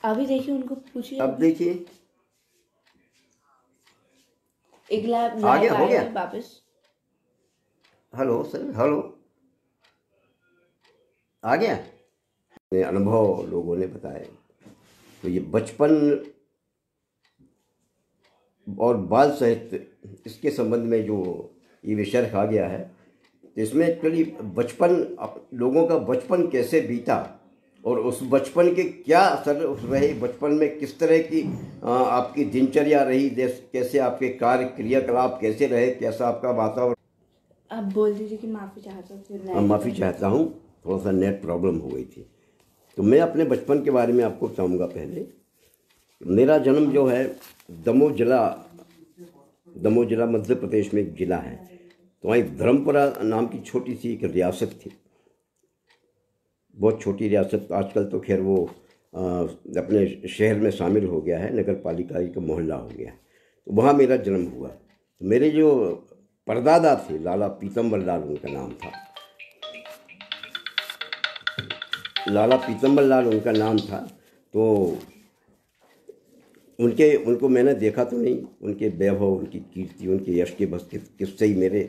अभी देखिए, उनको पूछिए। अब देखिए, एक लाइव आ गया, हो गया। वापस। हेलो सर, हेलो, आ गया। अनुभव लोगों ने बताया। तो ये बचपन और बाल साहित्य, इसके संबंध में जो ये विषय रखा गया है, तो इसमें एक्चुअली बचपन, लोगों का बचपन कैसे बीता और उस बचपन के क्या असर रहे, बचपन में किस तरह की आपकी दिनचर्या रही, कैसे आपके कार्य क्रियाकलाप कैसे रहे, कैसा आपका वातावरण। आप बोल दीजिए कि माफ़ी चाहता हूँ। माफ़ी चाहता हूँ, थोड़ा सा नेट प्रॉब्लम हो गई थी। तो मैं अपने बचपन के बारे में आपको बताऊँगा। पहले मेरा जन्म जो है दमोह जिला मध्य प्रदेश में एक ज़िला है। तो वहाँ एक धर्मपुरा नाम की छोटी सी एक रियासत थी, बहुत छोटी रियासत। आजकल तो खैर वो अपने शहर में शामिल हो गया है, नगर पालिका का मोहल्ला हो गया। तो वहाँ मेरा जन्म हुआ। तो मेरे जो परदादा थे, लाला पीतम्बर लाल उनका नाम था, लाला पीतम्बर लाल उनका नाम था। तो उनको मैंने देखा तो नहीं, उनके वैभव, उनकी कीर्ति, उनके यश के बस किस्से ही मेरे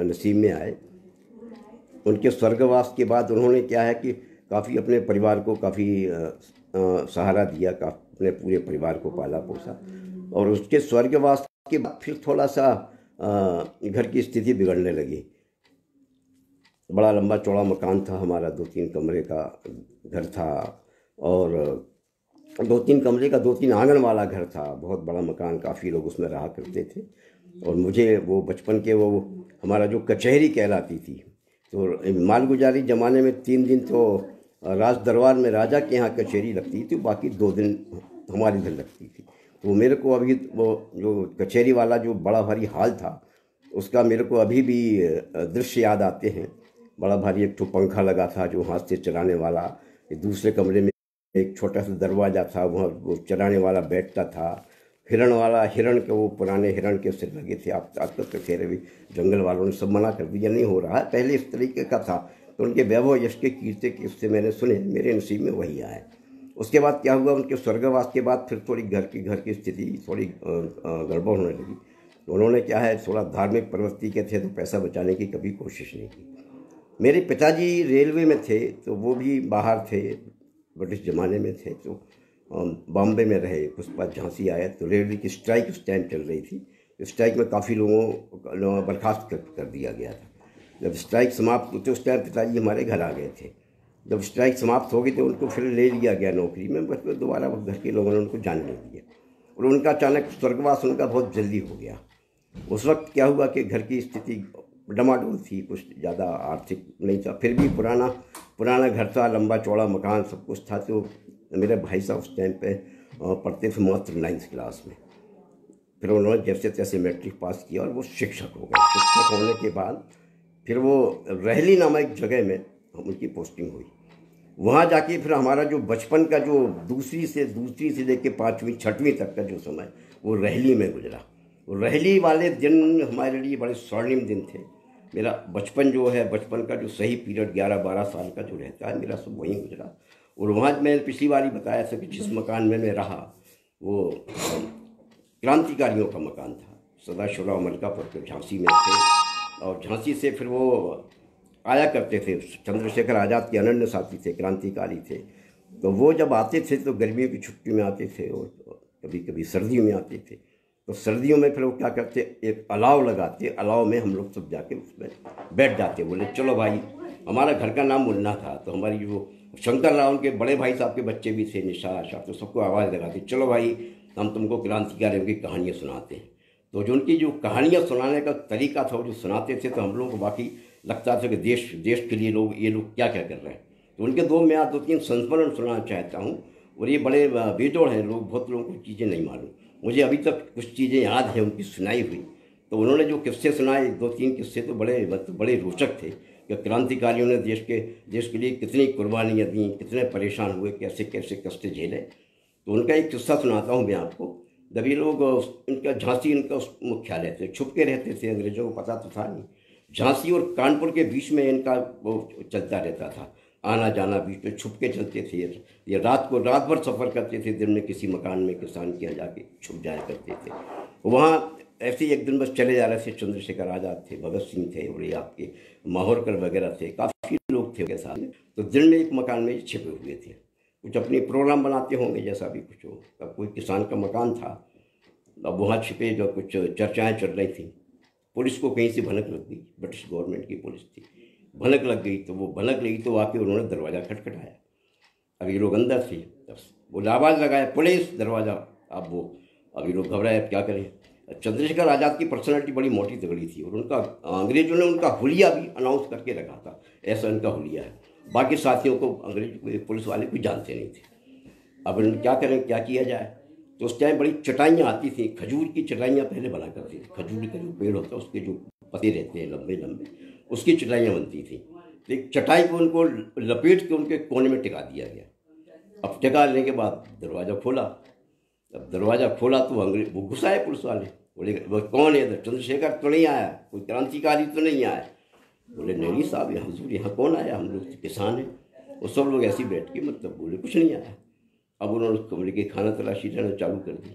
नसीब में आए। उनके स्वर्गवास के बाद उन्होंने क्या है कि काफ़ी अपने परिवार को काफ़ी सहारा दिया, अपने पूरे परिवार को पाला पोसा। और उसके स्वर्गवास के बाद फिर थोड़ा सा घर की स्थिति बिगड़ने लगी। बड़ा लंबा चौड़ा मकान था हमारा, 2-3 कमरे का घर था, और 2-3 कमरे का 2-3 आंगन वाला घर था। बहुत बड़ा मकान, काफ़ी लोग उसमें रहा करते थे। और मुझे वो बचपन के वो हमारा जो कचहरी कहलाती थी, तो मालगुजारी ज़माने में 3 दिन तो राज दरबार में राजा के यहाँ कचहरी लगती थी, बाकी 2 दिन हमारे इधर लगती थी। तो मेरे को अभी वो जो कचहरी वाला जो बड़ा भारी हाल था, उसका मेरे को अभी भी दृश्य याद आते हैं। बड़ा भारी एक तो पंखा लगा था जो हाथ से चलाने वाला, दूसरे कमरे में एक छोटा सा दरवाज़ा था, वहाँ वो चलाने वाला बैठता था। हिरण के वो पुराने हिरण के सिर लगे थे। आप आजकल तो खैर अभी जंगल वालों ने सब मना कर दिया, नहीं हो रहा है, पहले इस तरीके का था। तो उनके वैभव यश के कीर्ति के उससे मैंने सुने, मेरे नसीब में वही आए। उसके बाद क्या हुआ, उनके स्वर्गवास के बाद फिर थोड़ी घर की स्थिति थोड़ी गड़बड़ होने लगी। तो उन्होंने क्या है, थोड़ा धार्मिक प्रवृत्ति के थे, तो पैसा बचाने की कभी कोशिश नहीं की। मेरे पिताजी रेलवे में थे, तो वो भी बाहर थे, ब्रिटिश ज़माने में थे। तो बॉम्बे में रहे, उसके बाद झांसी आया। तो रेलवे की स्ट्राइक उस टाइम चल रही थी। स्ट्राइक में काफ़ी लोगों को बर्खास्त कर दिया गया था। जब स्ट्राइक समाप्त हुई तो उस टाइम पिताजी हमारे घर आ गए थे। जब स्ट्राइक समाप्त हो गई तो उनको फिर ले लिया गया नौकरी में, बस दोबारा वो घर के लोगों ने उनको जाने नहीं दिया। और उनका अचानक स्वर्गवास उनका बहुत जल्दी हो गया। उस वक्त क्या हुआ कि घर की स्थिति डमाडोल थी, कुछ ज़्यादा आर्थिक नहीं था, फिर भी पुराना घर था, लंबा चौड़ा मकान, सब कुछ था। तो मेरे भाई साहब उस टाइम पे पढ़ते थे मात्र 9th क्लास में। फिर उन्होंने जैसे तैसे मैट्रिक पास किया और वो शिक्षक हो गए। शिक्षक होने के बाद फिर वो रहली नामक जगह में उनकी पोस्टिंग हुई। वहाँ जाके फिर हमारा जो बचपन का जो दूसरी से लेकर 5वीं 6वीं तक का जो समय वो रहली में गुजरा। वो रहली वाले दिन हमारे लिए बड़े स्वर्णिम दिन थे। मेरा बचपन जो है, बचपन का जो सही पीरियड 11-12 साल का जो रहता है, मेरा सब वहीं गुजरा। और वहाँ मैंने पिछली बार ही बताया था कि जिस मकान में मैं रहा वो क्रांतिकारियों का मकान था। सदाशिवराव मलकापुर के झांसी में थे, और झांसी से फिर वो आया करते थे। चंद्रशेखर आज़ाद के अनन्य साथी थे, क्रांतिकारी थे। तो वो जब आते थे तो गर्मियों की छुट्टी में आते थे, और कभी कभी सर्दियों में आते थे। तो सर्दियों में फिर वो क्या करते, एक अलाव लगाते, अलाव में हम लोग सब जाके उसमें बैठ जाते। बोले चलो भाई, हमारा घर का नाम मुन्ना था, तो हमारी जो शंकर राव के बड़े भाई साहब के बच्चे भी थे, निशा आशा, तो सबको आवाज़ लगाते, चलो भाई हम तुमको क्रांतिकारियों की कहानियाँ सुनाते हैं। तो जो उनकी जो कहानियाँ सुनाने का तरीका था, वो जो सुनाते थे, तो हम लोग को बाकी लगता था कि देश के लिए ये लोग क्या क्या कर रहे हैं। तो उनके मैं 2-3 संस्मरण सुनाना चाहता हूँ। और ये बड़े बेजोड़ हैं लोग, बहुत लोगों को चीज़ें नहीं मालूम। मुझे अभी तक कुछ चीज़ें याद हैं उनकी सुनाई हुई। तो उन्होंने जो किस्से सुनाए, 2-3 किस्से तो बड़े रोचक थे कि क्रांतिकारियों ने देश के लिए कितनी कुर्बानियाँ दी, कितने परेशान हुए, कैसे कैसे कष्ट झेले। तो उनका एक किस्सा सुनाता हूँ मैं आपको। जब ये लोग, इनका झांसी इनका मुख्यालय थे, छुप के रहते थे, अंग्रेजों को पता तो था नहीं। झांसी और कानपुर के बीच में इनका वो चलता रहता था। आना जाना बीच में छुप के चलते थे, या रात भर सफ़र करते थे, दिन में किसी मकान में किसान के यहाँ जाके छुप जाया करते थे। वहाँ ऐसे ही एक दिन बस चले जा रहे थे, चंद्रशेखर आज़ाद थे, भगत सिंह थे, और ये आपके माहौरकर वगैरह थे, काफ़ी लोग थे उनके साथ। तो दिन में एक मकान में छिपे हुए थे, कुछ अपनी प्रोग्राम बनाते होंगे जैसा भी कुछ हो। अब कोई किसान का मकान था, अब वहाँ छिपे जो कुछ चर्चाएँ चल रही थी। पुलिस को कहीं से भनक लग गई, ब्रिटिश गवर्नमेंट की पुलिस थी, भनक लग गई। तो वो भनक लगी तो आके उन्होंने दरवाज़ा खटखटाया। अब ये लोग अंदर थे, तब वो आवाज़ लगाया, पुलिस दरवाज़ा। अब ये लोग घबराए, अब क्या करें। चंद्रशेखर आज़ाद की पर्सनैलिटी बड़ी मोटी तगड़ी थी, और उनका अंग्रेजों ने उनका हुलिया भी अनाउंस करके रखा था, ऐसा उनका हुलिया है। बाकी साथियों को अंग्रेज पुलिस वाले कुछ जानते नहीं थे। अब उन्होंने क्या करें, क्या किया जाए। तो उस टाइम बड़ी चटाइयाँ आती थी, खजूर की चटाइयाँ पहले बना करती थी। खजूर का जो पेड़ होता है उसके जो पत्ते रहते हैं लंबे लंबे, उसकी चटाइयाँ बनती थी। तो एक चटाई को उनको लपेट के उनके कोने में टिका दिया गया। अब टिका लेने के बाद दरवाज़ा खोला। अब दरवाज़ा खोला तो अंग्रेज वो घुस आए पुलिस वाले। बोले वो कौन है इधर, चंद्रशेखर तो नहीं आया, कोई क्रांतिकारी तो नहीं आया। बोले नहीं साहब, यहाँ हुजूर यहाँ कौन आया, हम लोग तो किसान हैं। वो सब लोग ऐसे ही बैठ के मतलब बोले कुछ नहीं आया। अब उन्होंने उस कमरे की खाना तलाशी लेना चालू कर दी।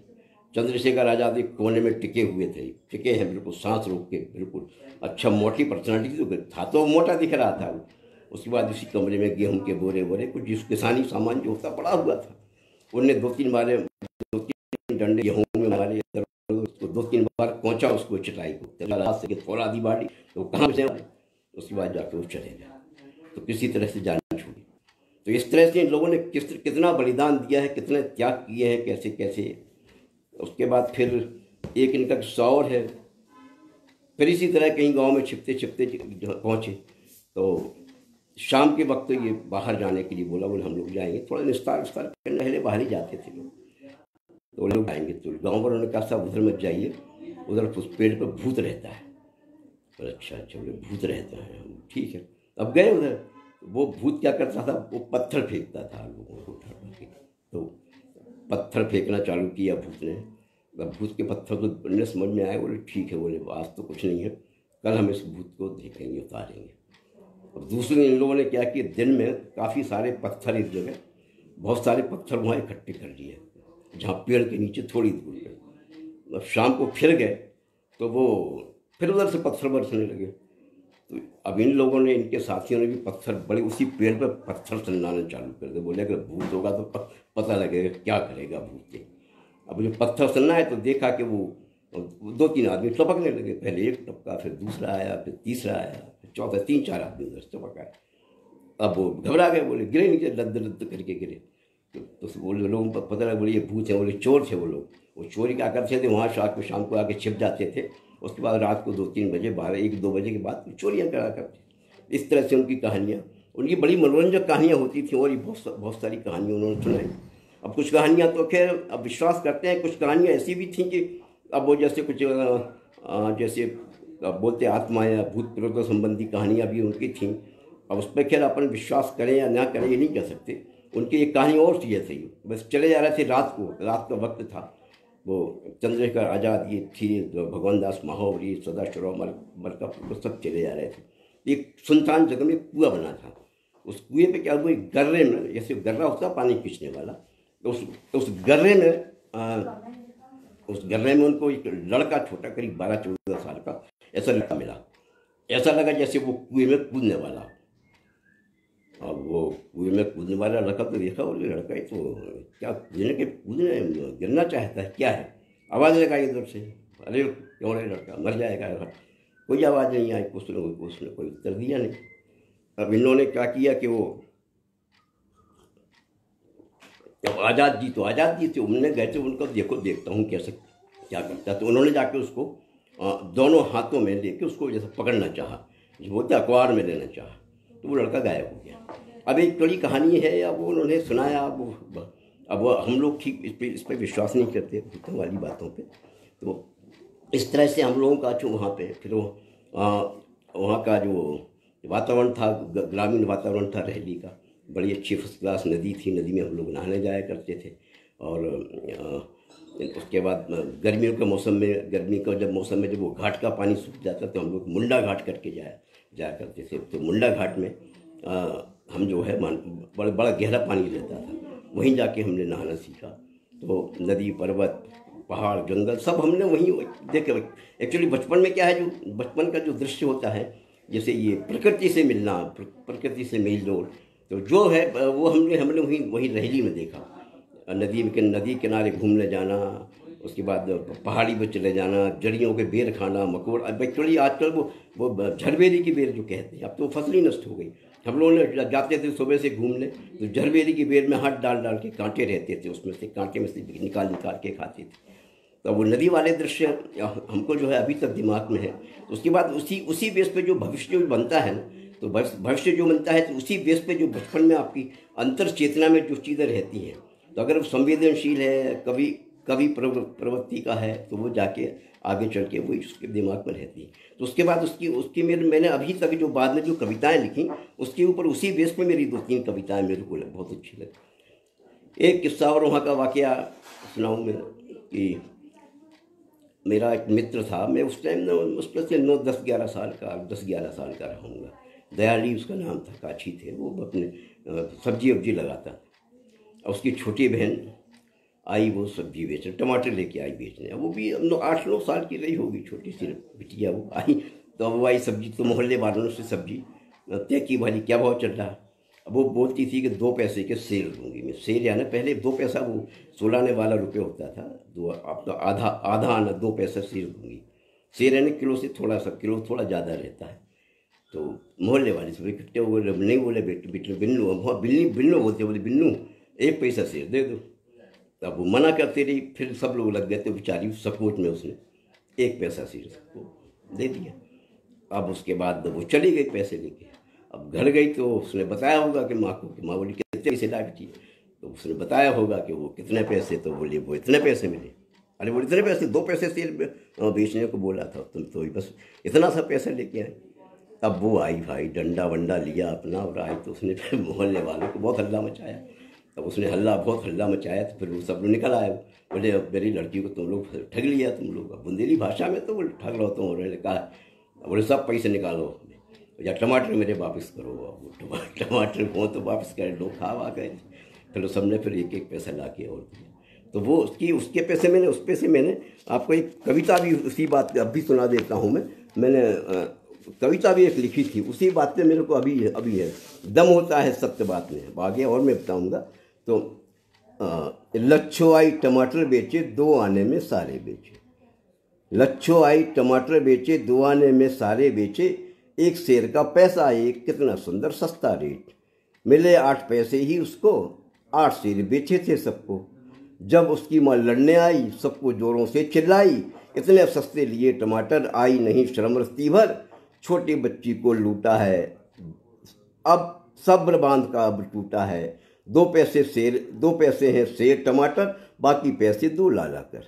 चंद्रशेखर आज़ाद एक कोने में टिके हुए थे, टिके हैं बिल्कुल सांस रोक के, बिल्कुल। अच्छा मोटी पर्सनैलिटी तो था, तो मोटा दिख रहा था। उसके बाद उसी कमरे में गेहूं के बोरे कुछ जिस किसानी सामान जो होता पड़ा हुआ था, उनने दो तीन डंडे गेहूं में मारे, उसको 2-3 बार पहुंचा उसको चटाई को, थोड़ा दी बाड़ी तो कहाँ से। उसके बाद जाकर वो चले गए, तो किसी तरह से जान छूटी। तो इस तरह से इन लोगों ने कितना बलिदान दिया है, कितने त्याग किए हैं, कैसे कैसे। उसके बाद फिर एक इनका किस्सा और है। फिर इसी तरह कहीं गांव में छिपते छिपते पहुँचे, तो शाम के वक्त तो ये बाहर जाने के लिए बोले हम लोग जाएंगे, थोड़ा निस्तार करने पहले बाहर ही जाते थे लोग। तो लोग आएंगे, तो गाँव वालों ने कहा साहब उधर मत जाइए, उधर उस पेड़ पर भूत रहता है। और अच्छा बोले भूत रहता है, ठीक है। अब गए उधर, वो भूत क्या करता था, वो पत्थर फेंकता था लोगों को उठा के। तो पत्थर फेंकना चालू किया भूत ने। अब भूत के पत्थर तो बनने समझ में आए, बोले ठीक है, बोले आज तो कुछ नहीं है, कल हम इस भूत को देखेंगे, उतारेंगे। अब दूसरे दिन इन लोगों ने क्या किया, दिन में काफ़ी सारे पत्थर, इस जगह बहुत सारे पत्थर वहाँ इकट्ठे कर लिए, जहाँ पेड़ के नीचे थोड़ी दूर पे। अब शाम को फिर गए तो वो फिर उधर से पत्थर बरसने लगे। तो अब इन लोगों ने, इनके साथियों ने भी पत्थर बड़े उसी पेड़ पर पत्थर सन्नाना चालू कर दिया। बोले अगर भूत होगा तो पता लगेगा क्या करेगा भूत के। अब जो पत्थर सन्ना है तो देखा कि वो 2-3 आदमी टपकने लगे। पहले एक टपका, फिर दूसरा आया, फिर तीसरा आया, फिर चौथा, 3-4 आदमी उधर टपक आए। अब वो घबरा गए, बोले गिरे नीचे, लद करके गिरे। तो बोले लोगों को पता लगा, बोले ये भूत है। बोले चोर थे वो लोग। वो चोरी क्या करते थे, वहाँ शाम को आके छिप जाते थे। उसके बाद रात को 2-3 बजे, 12-1-2 बजे के बाद चोरियाँ करा करते। इस तरह से उनकी कहानियाँ, उनकी बड़ी मनोरंजक कहानियाँ होती थी, और ये बहुत सारी कहानियाँ उन्होंने सुनाई। अब कुछ कहानियाँ तो खैर अब विश्वास करते हैं, कुछ कहानियाँ ऐसी भी थी कि अब वो जैसे कुछ जैसे बोलते आत्मा या भूत प्रेतों संबंधी कहानियाँ भी उनकी थीं। अब उस पर खैर अपन विश्वास करें या ना करें ये नहीं कह सकते। उनकी एक कहानी और थी ऐसे ही, बस चले जा रहे थे रात का वक्त था। वो चंद्रशेखर आज़ाद ये थी, भगवान दास महावर, ये सदाशिवराव मलकापुर, सब चले जा रहे थे। एक सुनसान जगह में कुआं बना था। उस कुएं पे क्या हुआ, एक गर्रे में, जैसे गर्रा होता पानी खींचने वाला, तो उस गर्रे में उनको एक लड़का, छोटा करीब 12-14 साल का ऐसा लड़का मिला। ऐसा लगा जैसे वो कुएं में कूदने वाला। अब वो कुएं में कूदने वाला लड़का तो देखा, और लड़का तो क्या कूदने गिरना चाहता है, क्या है। आवाज़ लगाई इधर से, अरे क्यों है लड़का, मर जाएगा। कोई आवाज़ नहीं आई, उसने कोई उत्तर दिया नहीं। अब इन्होंने क्या किया कि वो जब आज़ाद जी थे, उन्होंने गए थे उनको, देखता हूँ कैसे क्या करता है। तो उन्होंने जाके उसको दोनों हाथों में लेके उसको जैसे पकड़ना चाहा, जो बोलते अखबार में लेना चाहा, तो वो लड़का गायब हो गया। अब एक बड़ी कहानी है, अब वो उन्होंने सुनाया। अब हम लोग ठीक इस पर विश्वास नहीं करते भूतों वाली बातों पे। तो इस तरह से हम लोगों का जो वहाँ पे फिर वहाँ का जो वातावरण था, ग्रामीण वातावरण था रहली का, बड़ी अच्छी फर्स्ट क्लास नदी थी। नदी में हम लोग नहाने जाया करते थे। और उसके बाद गर्मियों के मौसम में, गर्मी का जब मौसम में जब वो घाट का पानी सूख जाता तो हम लोग मुंडा घाट करके जाया करते थे। तो मुंडा घाट में हम जो है बड़ा बड़ा गहरा पानी रहता था, वहीं जाके हमने नहाना सीखा। तो नदी, पर्वत, पहाड़, जंगल सब हमने वहीं देखे। एक्चुअली बचपन में क्या है, जो बचपन का जो दृश्य होता है, जैसे ये प्रकृति से मिलना, प्रकृति से मेल जोल, तो जो है वो हमने हमने वहीं वहीं रहेली में देखा। नदी किनारे घूमने जाना, उसके बाद पहाड़ी पर चले जाना, जड़ियों के बेर खाना, मकोड़। एक्चुअली आजकल वो झरबेरी की बेर जो कहते हैं, अब तो फसल ही नष्ट हो गई। हम लोगों ने जाते थे सुबह से घूमने, तो झरबेरी की बेर में हाथ डाल डाल के कांटे रहते थे, उसमें से कांटे में से निकाल निकाल के खाते थे। तो वो नदी वाले दृश्य हमको जो है अभी तक दिमाग में है। तो उसके बाद उसी बेस पे जो भविष्य जो बनता है ना, तो भविष्य जो बनता है, तो उसी बेस पे जो बचपन में आपकी अंतर चेतना में जो चीज़ें रहती हैं, तो अगर वो संवेदनशील है, कभी प्रवृत्ति का है, तो वो जाके आगे चल के वो उसके दिमाग में रहती है। तो उसके बाद उसकी मैंने अभी तक जो बाद में जो कविताएं लिखी, उसके ऊपर उसी बेस पे मेरी 2-3 कविताएं मेरे को बहुत अच्छी लगी। एक किस्सा और वहाँ का वाकया सुनाऊँ मैं कि मेरा एक मित्र था, मैं उस टाइम ना मुश्किल से 10-11 साल का रहूँगा। दयाली उसका नाम था, काछी थे वो, अपने सब्जी वब्जी लगाता था। उसकी छोटी बहन आई, वो सब्जी बेचने, टमाटर लेके आई बेचने। वो भी 8-9 साल की रही होगी, छोटी सी बिटिया वो आई। तो वो आई सब्जी, तो मोहल्ले वालों से सब्जी तय की, भाई क्या भाव चल रहा है। अब वो बोलती थी कि 2 पैसे के सेर दूंगी मैं। सेर यानी पहले 2 पैसा वो 16 आने वाला रुपये होता था, अब तो आधा आना 2 पैसा सेर दूंगी। सेर यानी किलो से थोड़ा ज़्यादा रहता है। तो मोहल्ले वाले सब इकट्ठे हो गए, नहीं बोले बेटे बिन्नू, वहाँ बिन्नू बोले बिन्नू 1 पैसा सेर दे दो। तब वो मना करते रही, फिर सब लोग लग गए, तो बेचारी सपोर्ट में उसने 1 पैसा सेर सबको दे दिया। अब उसके बाद वो चली गई पैसे लेके। अब घर गई तो उसने बताया होगा कि माँ को, कि माँ बोली कितने पैसे ला बेटी, तो उसने बताया होगा कि वो कितने पैसे, तो बोली वो इतने पैसे मिले। अरे बोले इतने पैसे, 2 पैसे सेर बेचने को बोला था, तुम तो बस इतना सा पैसा लेके आए। अब वो आई भाई, डंडा वंडा लिया अपना और आई, तो उसने फिर मोहल्ले वालों को बहुत हल्ला मचाया। तब उसने बहुत हल्ला मचाया, तो फिर वो सब लोग निकल आए, बोले अब मेरी लड़की को तुम लोग ठग लिया, तुम लोग बुंदेली भाषा में तो बोले ठग लो तुम। उन्होंने कहा, बोले सब पैसे निकालो या टमाटर मेरे वापस करो। वो टमाटर हो तो वापस करे, लोग खा गए। फिर सबने फिर 1-1 पैसा ला के और दिया। तो वो उसके पैसे मैंने, उस पैसे मैंने आपको एक कविता भी उसी बात अभी सुना देता हूँ। मैंने कविता भी एक लिखी थी उसी बात पे, मेरे को अभी है, दम होता है सत्य बात में। आगे और मैं बताऊँगा। तो लच्छो आई टमाटर बेचे, 2 आने में सारे बेचे। लच्छो आई टमाटर बेचे, 2 आने में सारे बेचे। 1 सेर का पैसा एक, कितना सुंदर सस्ता रेट। मिले 8 पैसे ही उसको, 8 सेर बेचे थे सबको। जब उसकी माँ लड़ने आई, सबको जोरों से चिल्लाई, इतने सस्ते लिए टमाटर, आई नहीं शर्म रस्ती भर। छोटी बच्ची को लूटा है, अब सब्र बांध का अब टूटा है। 2 पैसे हैं सेर टमाटर, बाकी पैसे 2 ला कर।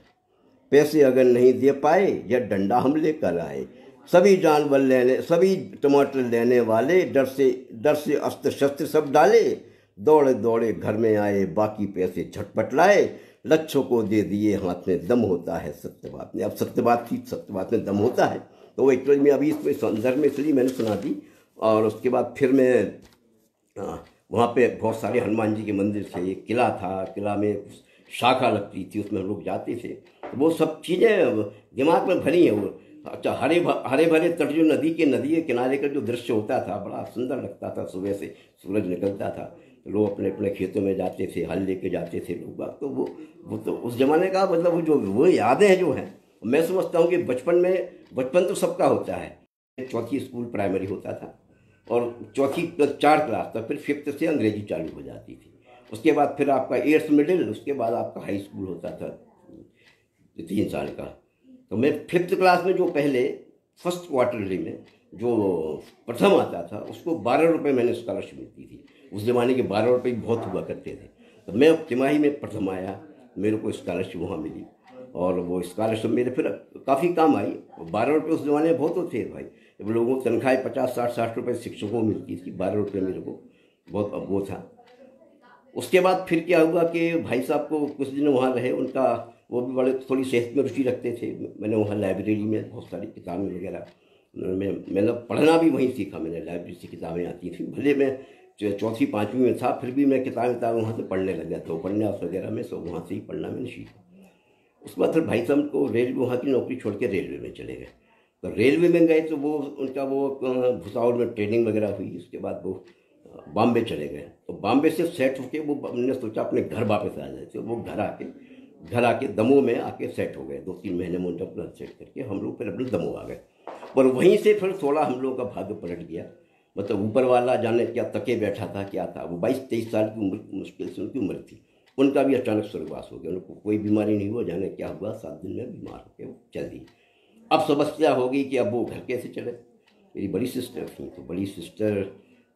पैसे अगर नहीं दे पाए, या डंडा हम लेकर आए। सभी टमाटर लेने वाले डर से अस्त्र शस्त्र सब डाले। दौड़े दौड़े घर में आए, बाकी पैसे झटपट लाए। लच्छों को दे दिए हाथ में, दम होता है सत्य बात में। अब सत्य बात में दम होता है। तो वो एक्चुअली में अभी इसमें संदर्भ में इसलिए मैंने सुना दी। और उसके बाद फिर मैं वहाँ पे बहुत सारे हनुमान जी के मंदिर थे, एक किला था, किला में शाखा लगती थी, उसमें हम लोग जाते थे। तो वो सब चीज़ें दिमाग में भरी हैं। वो अच्छा, हरे भरे तट, जो नदी के किनारे का जो दृश्य होता था, बड़ा सुंदर लगता था। सुबह से सूरज निकलता था, लोग अपने अपने खेतों में जाते थे, हल लेके जाते थे लोग। तो वो तो उस जमाने का मतलब वो यादें हैं जो हैं। मैं समझता हूँ कि बचपन तो सबका होता है। 4वीं स्कूल प्राइमरी होता था, और 4 क्लास तक, फिर 5th से अंग्रेजी चालू हो जाती थी। उसके बाद फिर आपका 8th मिडिल, उसके बाद आपका हाई स्कूल होता था 3 साल का। तो मैं 5th क्लास में जो पहले फर्स्ट क्वार्टरली में जो प्रथम आता था, उसको 12 रुपये मैंने स्कॉलरशिप मिलती थी। उस ज़माने के 12 रुपये बहुत हुआ करते थे। तो मैं तिमाही में प्रथम आया, मेरे को स्कॉलरशिप वहाँ मिली, और वो स्कॉलरशिप मेरे फिर काफ़ी काम आई। 12 रुपये उस ज़माने में बहुत होते थे भाई। जब लोगों को तनख्वाह 50-60 रुपये शिक्षकों को मिलती थी, 12 रुपये मेरे को बहुत वो था। उसके बाद फिर क्या हुआ कि भाई साहब को कुछ दिन वहाँ रहे, उनका वो भी बड़े थोड़ी सेहत में रुचि रखते थे। मैंने वहाँ लाइब्रेरी में बहुत सारी किताबें वगैरह, मैंने पढ़ना भी वहीं सीखा। मैंने लाइब्रेरी से किताबें आती थी, भले मैं चौथी पाँचवीं में था, फिर भी मैं किताबें वहाँ से पढ़ने लग गया, तो उपन्यास वगैरह में सब वहाँ से ही पढ़ना मैंने सीखा। उसके बाद फिर भाई साहब को रेलवे, वहाँ की नौकरी छोड़ के रेलवे में चले गए। तो रेलवे में गए तो वो उनका वो भुसावल में ट्रेनिंग वगैरह हुई। उसके बाद वो बॉम्बे चले गए। तो बॉम्बे से सेट होके वो, हमने सोचा अपने घर वापस आ जाए। तो वो घर आके दमोह में आके सेट हो गए। 2-3 महीने में उनका प्लान सेट करके हम लोग फिर अपने दमोह आ गए। और वहीं से फिर 16 हम लोगों का भाग्य पलट गया। मतलब ऊपर वाला जाने क्या तके बैठा था, क्या था। वो 22-23 साल की उम्र, मुश्किल से उनकी उम्र थी। उनका भी अचानक स्वर्गवास हो गया। उनको कोई बीमारी नहीं हुआ, जाने क्या हुआ, 7 दिन में बीमार हो के वो चल दी। अब समस्या हो गई कि अब वो घर कैसे चले। मेरी बड़ी सिस्टर थी, तो बड़ी सिस्टर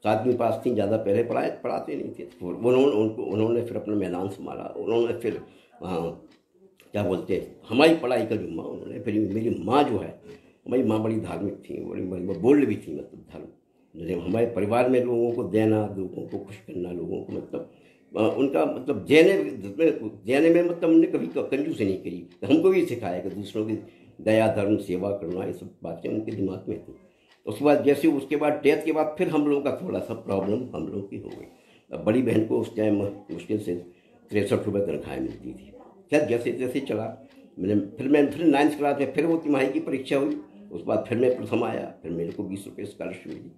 7वीं पास थी, ज़्यादा पहले पढ़ाते नहीं थे। तो उन्होंने फिर अपना मैदान संभाला। उन्होंने फिर क्या बोलते हैं, हमारी पढ़ाई का जिम्मा उन्होंने। फिर मेरी माँ जो है, हमारी माँ बड़ी धार्मिक थी, बड़ी बोल्ड भी थी। मतलब धर्म हमारे परिवार में लोगों को देना, लोगों को खुश करना, लोगों को मतलब उनका मतलब देने में मतलब उन्होंने कभी कंजूसी नहीं करी। हमको भी सिखाया कि दूसरों की दया, धर्म, सेवा करना, ये सब बातें उनके दिमाग में थी। उसके बाद उसके बाद डेथ के बाद फिर हम लोगों का थोड़ा सा प्रॉब्लम हम लोगों की हो गई। अब बड़ी बहन को उस टाइम मुश्किल से 63 रुपये तनख्वाह मिलती थी। खैर जैसे जैसे चला, मैं फिर 9th क्लास में फिर वो तिमाही की परीक्षा हुई। उसके बाद फिर मैं प्रथम आया। फिर मेरे को 20 रुपये स्कॉलरशिप मिली।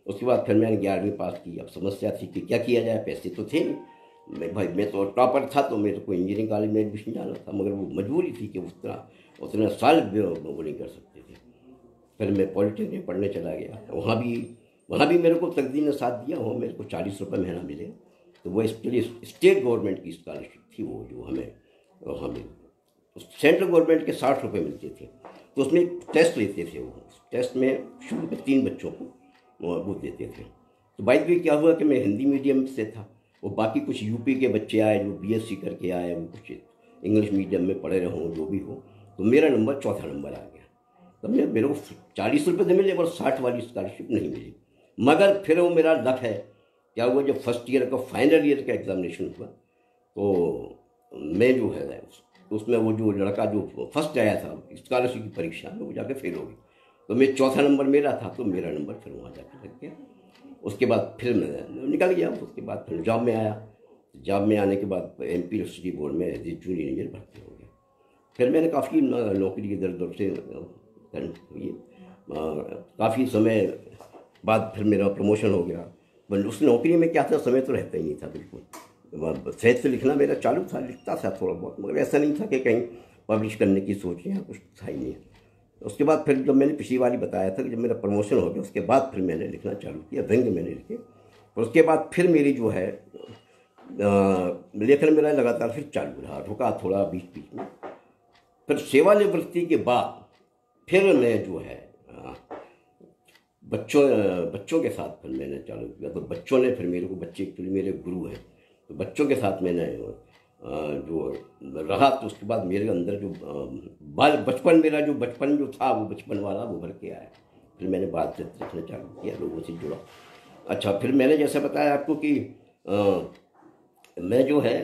उसके बाद फिर मैंने 11वीं पास की। अब समस्या थी कि क्या किया जाए, पैसे तो थे नहीं। मैं तो टॉपर था, तो मेरे को इंजीनियरिंग कॉलेज में एडमिशन जाना था, मगर वो मजबूरी थी कि उतना साल वो नहीं कर सकते थे। फिर मैं पॉलिटेक्निक में पढ़ने चला गया। वहाँ भी मेरे को तकदीर ने साथ दिया। वहाँ मेरे को 40 रुपये महीना मिले। तो वो स्टेट गवर्नमेंट की स्कॉलरशिप थी, वो जो हमें सेंट्रल गवर्नमेंट के 60 रुपये मिलते थे। तो उसमें टेस्ट लेते थे। वो टेस्ट में शुरू के 3 बच्चों को वो देते थे। तो बाइक भी क्या हुआ कि मैं हिंदी मीडियम से था, वो बाकी कुछ यूपी के बच्चे आए जो बीएससी करके आए, वो कुछ इंग्लिश मीडियम में पढ़े रहे जो भी हो। तो मेरा नंबर 4था नंबर आ गया। तब मेरे को 40 रुपये तो मिले, और 60 वाली स्कॉलरशिप नहीं मिली। मगर फिर वो मेरा लक है, क्या हुआ, जब फर्स्ट ईयर का फाइनल ईयर का एग्जामिनेशन हुआ, तो मैं जो है उसमें वो जो लड़का जो फर्स्ट आया था स्कॉलरशिप की परीक्षा में, वो जाके फेल हो गया। तो मैं 4था नंबर मेरा था, तो मेरा नंबर फिर वहाँ जाके लग गया। उसके बाद फिर मैं निकल गया। उसके बाद फिर जॉब में आया। जॉब में आने के बाद MP यूनिवर्सिटी बोर्ड में एज ए जूनियर इंजीनियर भर्ती हो गया। फिर मैंने काफ़ी नौकरी इधर उधर से हुई। काफ़ी समय बाद फिर मेरा प्रमोशन हो गया। उस नौकरी में क्या था, समय तो रहता ही नहीं था बिल्कुल। साहित्य लिखना मेरा चालू था, लिखता था थोड़ा बहुत, मगर ऐसा नहीं था कि कहीं पब्लिश करने की सोच या कुछ था ही नहीं। उसके बाद फिर जब मैंने पिछली बार बताया था कि जब मेरा प्रमोशन हो गया, उसके बाद फिर मैंने लिखना चालू किया, व्यंग्य मैंने लिखे। और उसके बाद फिर मेरी जो है लेखन मेरा लगातार फिर चालू रहा, रुका थोड़ा बीच बीच में। फिर सेवानिवृत्ति के बाद फिर मैं जो है बच्चों के साथ फिर मैंने चालू किया। तो बच्चों ने फिर मेरे को, बच्चे एक्चुअली मेरे गुरु हैं, तो बच्चों के साथ मैंने जो रहा। तो उसके बाद मेरे अंदर जो बचपन मेरा जो बचपन जो था, वो बचपन वाला वो भर के आया। फिर मैंने बाल चित्र लिखना चालू किया, लोगों से जुड़ा। अच्छा, फिर मैंने जैसे बताया आपको कि मैं जो है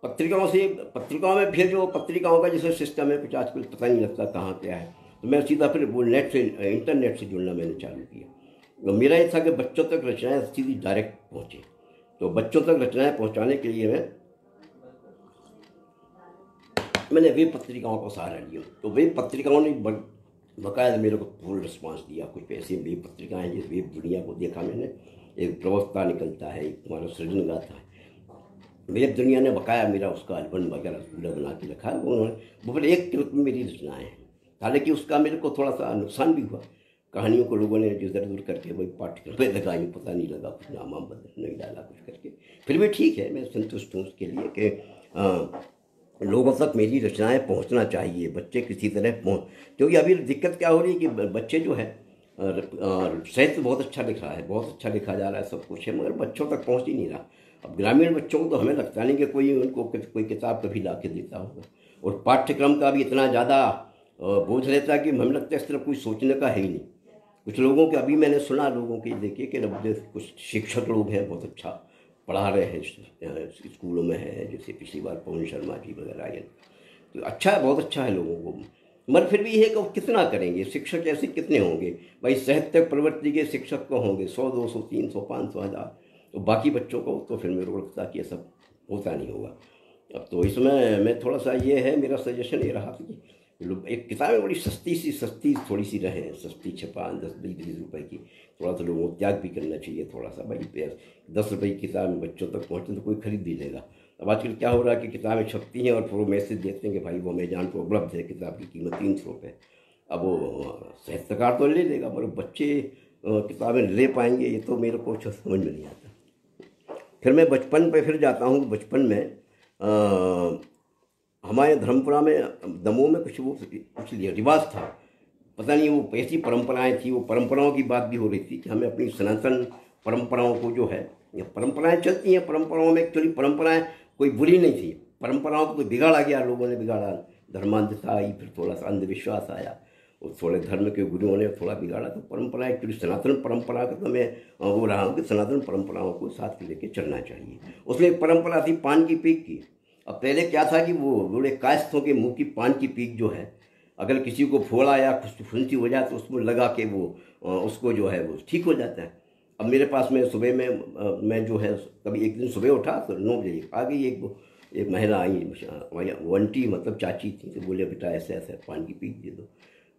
पत्रिकाओं में फिर जो पत्रिकाओं का जैसे सिस्टम है, कुछ आजकल पता नहीं लगता कहाँ क्या है, तो मैं सीधा फिर वो इंटरनेट से जुड़ना मैंने चालू किया। तो मेरा ये था कि बच्चों तक रचनाएँ सीधी डायरेक्ट पहुँचे। तो बच्चों तक रचनाएँ पहुँचाने के लिए मैंने वेब पत्रिकाओं का सहारा लिया। तो वेब पत्रिकाओं ने बाकायदा मेरे को फुल रिस्पांस दिया। कुछ ऐसी वेब पत्रिकाएँ हैं, जिस वेब दुनिया को देखा मैंने, एक प्रवक्ता निकलता है, एक तुम्हारा सृजन गाथा है। वेब दुनिया ने बकाया मेरा उसका एल्बम वगैरह पूरा बना के रखा है। वो फिर एक क्लिप में मेरी रचनाएँ हैं। हालांकि उसका मेरे को थोड़ा सा नुकसान भी हुआ। कहानियों को लोगों ने इधर उधर करके वही पाठ्यक्रम में लगाई, पता नहीं लगा, कुछ नामा बदल नहीं डाला कुछ करके। फिर भी ठीक है, मैं संतुष्ट हूँ उसके लिए कि लोगों तक मेरी रचनाएं पहुंचना चाहिए, बच्चे किसी तरह क्योंकि अभी दिक्कत क्या हो रही है कि बच्चे जो है साहित्य बहुत अच्छा लिखा है, बहुत अच्छा लिखा जा रहा है, सब कुछ है, मगर बच्चों तक पहुंच ही नहीं रहा। अब ग्रामीण बच्चों को तो हमें लगता नहीं कि कोई उनको कोई किताब कभी ला के देता होगा, और पाठ्यक्रम का भी इतना ज़्यादा बोझ रहता है कि हमें लगता है इस तरह कोई सोचने का है ही नहीं। कुछ लोगों के अभी मैंने सुना, लोगों के देखिए कि कुछ शिक्षक लोग हैं बहुत अच्छा पढ़ा रहे हैं, स्कूलों में है, जैसे पिछली बार पवन शर्मा जी वगैरह आए, तो अच्छा है, बहुत अच्छा है लोगों को। मगर फिर भी है कि कितना करेंगे, शिक्षक ऐसे कितने होंगे भाई, साहित्य प्रवृत्ति के शिक्षक को होंगे 100, 200, 300, 500, 1000, तो बाकी बच्चों को तो फिर मेरे को लगता कि ये सब होता नहीं होगा। अब तो इसमें मैं थोड़ा सा ये है, मेरा सजेशन ये रहा था कि एक किताबें बड़ी सस्ती थोड़ी सी रहे, सस्ती छपा 10-20 रुपए की, थोड़ा सा लोगों को त्याग भी करना चाहिए थोड़ा सा। भाई 10 रुपए की किताब बच्चों तक पहुँचे तो कोई खरीद भी लेगा। अब आजकल क्या हो रहा है कि किताबें छपती हैं और फिर वो मैसेज देते हैं कि भाई वो अमेजॉन पर उपलब्ध है, किताब की कीमत 300 रुपये। अब वो साहित्यकार तो ले लेगा, पर बच्चे किताबें ले पाएंगे, ये तो मेरे को समझ में नहीं आता। फिर मैं बचपन पे फिर जाता हूँ। बचपन में हमारे धर्मपुरा में दमोह में कुछ रिवाज था, पता नहीं वो ऐसी परंपराएं थी, वो परंपराओं की बात भी हो रही थी कि हमें अपनी सनातन परंपराओं को जो है, ये परंपराएं चलती हैं, परंपराओं में एक्चुअली परंपराएं कोई बुरी नहीं थी, परंपराओं को तो बिगाड़ा गया, लोगों ने बिगाड़ा, धर्मांधता आई, फिर थोड़ा सा अंधविश्वास आया और थोड़े धर्म के गुरुओं ने थोड़ा बिगाड़ा। तो परंपरा एक्चुअली सनातन परंपरा का तो मैं वो रहा हूँ कि सनातन परंपराओं को साथ लेके चलना चाहिए। उसमें एक परंपरा थी पान की पीक की। अब पहले क्या था कि वो बड़े कायस्थों के मुंह की पान की पीक जो है, अगर किसी को फोड़ा या फुंसी हो जाए तो उसमें लगा के वो उसको जो है वो ठीक हो जाता है। अब मेरे पास में सुबह में मैं जो है कभी एक दिन सुबह उठा तो 9 बजे आ गई एक महिला आई, वो आंटी मतलब चाची थी, तो बोले बेटा ऐसे ऐसे पान की पीक दे दो।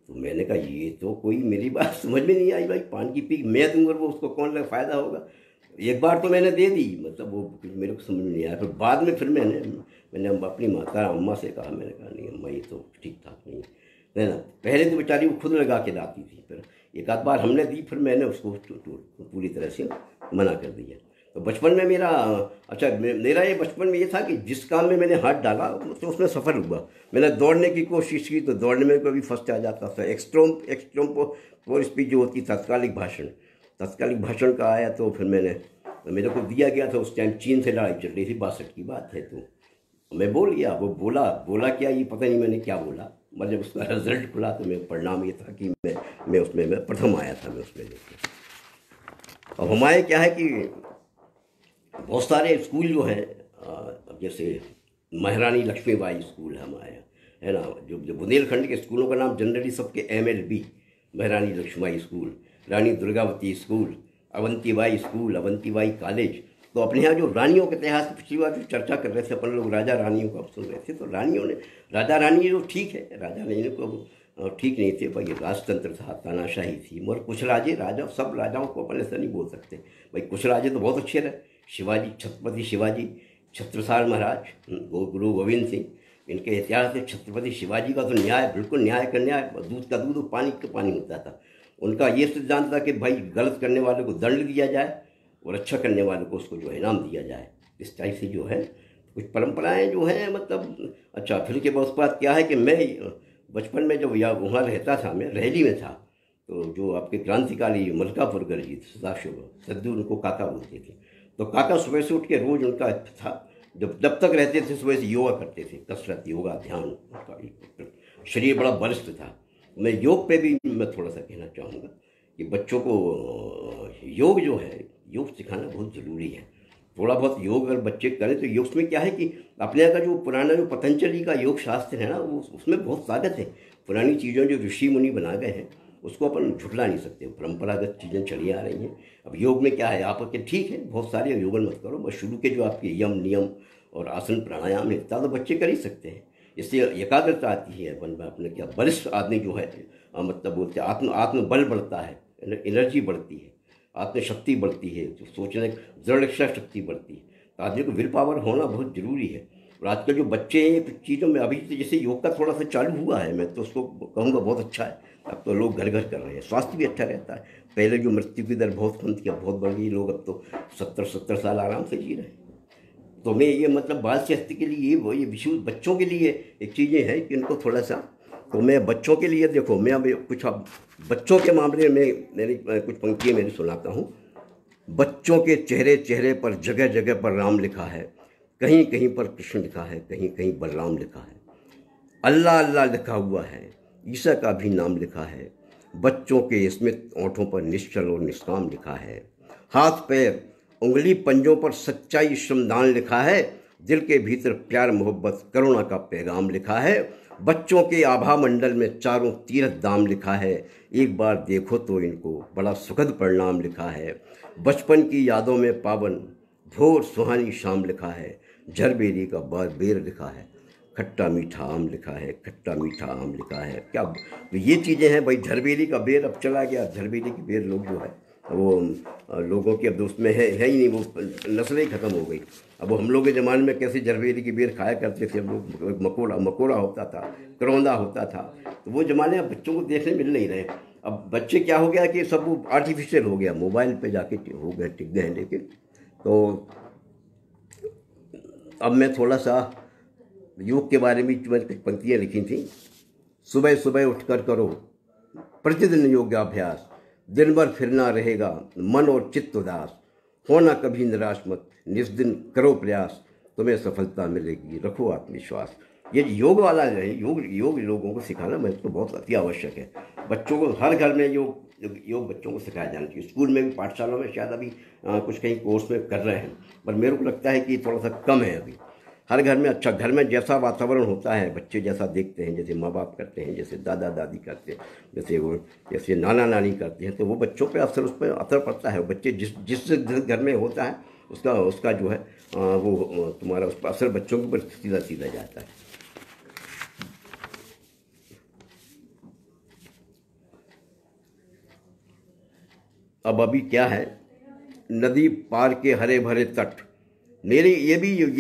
तो मैंने कहा ये तो कोई मेरी बात समझ में नहीं आई, भाई पान की पीक मैं दूंगा वो उसको कौन लगा फ़ायदा होगा। एक बार तो मैंने दे दी, मतलब वो मेरे को समझ में नहीं आया। फिर बाद में फिर मैंने अपनी माता अम्मा से कहा, मैंने कहा नहीं अम्मा ये तो ठीक ठाक नहीं है ना। पहले तो बेचारी वो खुद लगा के लाती थी, फिर एक आध बार हमने दी, फिर मैंने उसको पूरी तरह से मना कर दिया। तो बचपन में मेरा ये बचपन में ये था कि जिस काम में मैंने हाथ डाला तो उसमें सफल हुआ। मैंने दौड़ने की कोशिश की तो दौड़ने में कभी फर्स्ट आ जाता था। एक्सट्रोम स्पीच जो होती तात्कालिक भाषण का आया, तो फिर मेरे को दिया गया था। उस टाइम चीन से लड़ाई चल रही थी, 62 की बात है, तो मैं बोल गया। वो बोला क्या ये पता नहीं मैंने क्या बोला, मगर जब उसका रिजल्ट खुला तो मेरा परिणाम ये था कि मैं उसमें प्रथम आया था, मैं उसमें लेके। अब हमारे क्या है कि बहुत सारे स्कूल जो हैं, जैसे महारानी लक्ष्मीबाई स्कूल है हमारे, है ना, जो बुंदेलखंड के स्कूलों का नाम जनरली सबके MLB, Maharani Laxmibai school, Rani Durgavati school, Avantibai school, Avantibai college. तो अपने यहाँ जो रानियों के इतिहास की पिछली बार जो चर्चा कर रहे थे अपन लोग, राजा रानियों का सुन रहे थे, तो राजा रानी जो ठीक है, राजा रानी को ठीक नहीं थे भाई, राजतंत्र था, तानाशाही थी, मगर कुछ राजा सब राजाओं को अपन ऐसा नहीं बोल सकते भाई। कुछ राजे तो बहुत अच्छे रहे, शिवाजी, छत्रपति शिवाजी, छत्रसाल महाराज, गुरु गोविंद सिंह, इनके इतिहास में छत्रपति शिवाजी का तो न्याय, बिल्कुल न्याय का न्याय, दूध का दूध पानी का पानी होता था। उनका ये सिद्धांत था कि भाई गलत करने वाले को दंड दिया जाए और अच्छा करने वाले को उसको जो है इनाम दिया जाए। इस टाइप से जो है कुछ परंपराएं जो हैं, मतलब अच्छा। फिर के बाद उस बात क्या है कि मैं बचपन में जब वहाँ रहता था, मैं रहली में था, तो जो आपके क्रांतिकारी मलकापुर गरजीत सदाशिव सद्दू, उनको काका बोलते थे। तो काका सुबह से उठ के रोज़ उनका था, जब तक रहते थे सुबह से योगा करते थे, कसरत, योगा, ध्यान, शरीर बड़ा बलिष्ठ था। मैं योग पे भी मैं थोड़ा सा कहना चाहूँगा कि बच्चों को योग जो है, योग सिखाना बहुत ज़रूरी है। थोड़ा बहुत योग अगर बच्चे करें तो योग में क्या है कि अपने यहाँ का जो पुराना जो पतंजलि का योग शास्त्र है ना, वो उसमें बहुत ताकत है। पुरानी चीज़ों जो ऋषि मुनि बना गए हैं उसको अपन झुठला नहीं सकते, परंपरागत चीज़ें चली आ रही हैं। अब योग में क्या है, आप ठीक है बहुत सारे योगन मत करो, बस शुरू के जो आपके यम नियम और आसन प्राणायाम है इतना तो बच्चे कर ही सकते हैं। इससे एकाग्रता आती है, अपन अपने क्या वरिष्ठ आदमी जो है, मतलब बोलते हैं आत्मबल बढ़ता है, एनर्जी बढ़ती है, आत्मशक्ति बढ़ती है, जो सोचने दृढ़ इच्छा शक्ति बढ़ती है। तो आदमी को विल पावर होना बहुत ज़रूरी है। और आजकल जो बच्चे हैं कुछ चीज़ों में, अभी तो जैसे योग का थोड़ा सा चालू हुआ है, मैं तो उसको कहूँगा बहुत अच्छा है। अब तो लोग घर घर कर रहे हैं, स्वास्थ्य भी अच्छा रहता है। पहले जो मृत्यु की दर बहुत कम थी, अब बहुत बढ़ गई, लोग अब तो 70 साल आराम से जी रहे हैं। तो मैं ये मतलब बाल स्वास्थ्य के लिए ये विशेष बच्चों के लिए एक चीज़ें हैं कि इनको थोड़ा सा, तो मैं बच्चों के लिए देखो, मैं अब कुछ अब बच्चों के मामले में मेरी कुछ पंक्तियाँ मेरी सुनाता हूँ। बच्चों के चेहरे चेहरे पर जगह जगह पर राम लिखा है, कहीं कहीं पर कृष्ण लिखा है, कहीं कहीं बलराम लिखा है, अल्लाह अल्लाह लिखा हुआ है, ईसा का भी नाम लिखा है। बच्चों के स्मित ओंठों पर निश्चल और निष्काम लिखा है, हाथ पैर उंगली पंजों पर सच्चाई श्रमदान लिखा है। दिल के भीतर प्यार मोहब्बत करुणा का पैगाम लिखा है। बच्चों के आभा मंडल में चारों तीर्थ धाम लिखा है। एक बार देखो तो इनको बड़ा सुखद परिणाम लिखा है। बचपन की यादों में पावन भोर सुहानी शाम लिखा है। झरबेरी का बेर लिखा है। खट्टा मीठा आम लिखा है। खट्टा मीठा आम लिखा है। क्या तो ये चीज़ें हैं भाई। झरबेरी का बेर अब चला गया। झरबेरी की बेर लोग जो है वो लोगों की अब दोस्त में है ही नहीं, वो नस्लें ही ख़त्म हो गई। अब वो हम लोग के ज़माने में कैसे झरबेरी की बेर खाया करते थे हम लोग। मकोड़ा होता था, करौंदा होता था। तो वो ज़माने अब बच्चों को देखने मिल नहीं रहे। अब बच्चे क्या हो गया कि सब वो आर्टिफिशियल हो गया, मोबाइल पे जाके हो गए टिक गए लेके। तो अब मैं थोड़ा सा योग के बारे में कुछ पंक्तियाँ लिखी थी। सुबह सुबह उठकर करो प्रतिदिन योगाभ्यास, दिन भर फिरना रहेगा मन और चित्त उदास। होना कभी निराश मत, निस्दिन करो प्रयास, तुम्हें सफलता मिलेगी, रखो आत्मविश्वास। ये योग वाला है, योग लोगों को सिखाना मैं तो बहुत अति आवश्यक है। बच्चों को हर घर में योग बच्चों को सिखाया जाना चाहिए। स्कूल में भी, पाठशाला में शायद अभी कुछ कहीं कोर्स में कर रहे हैं, पर मेरे को लगता है कि थोड़ा सा कम है अभी। हर घर में अच्छा, घर में जैसा वातावरण होता है, बच्चे जैसा देखते हैं, जैसे माँ बाप करते हैं, जैसे दादा दादी करते हैं, जैसे नाना नानी करते हैं, तो वो बच्चों पे उस पर असर पड़ता है। बच्चे जिस घर में होता है उसका जो है वो तुम्हारा उस पर असर बच्चों के ऊपर सीधा सीधा जाता है। अब अभी क्या है, नदी पार के हरे भरे तट। मेरी ये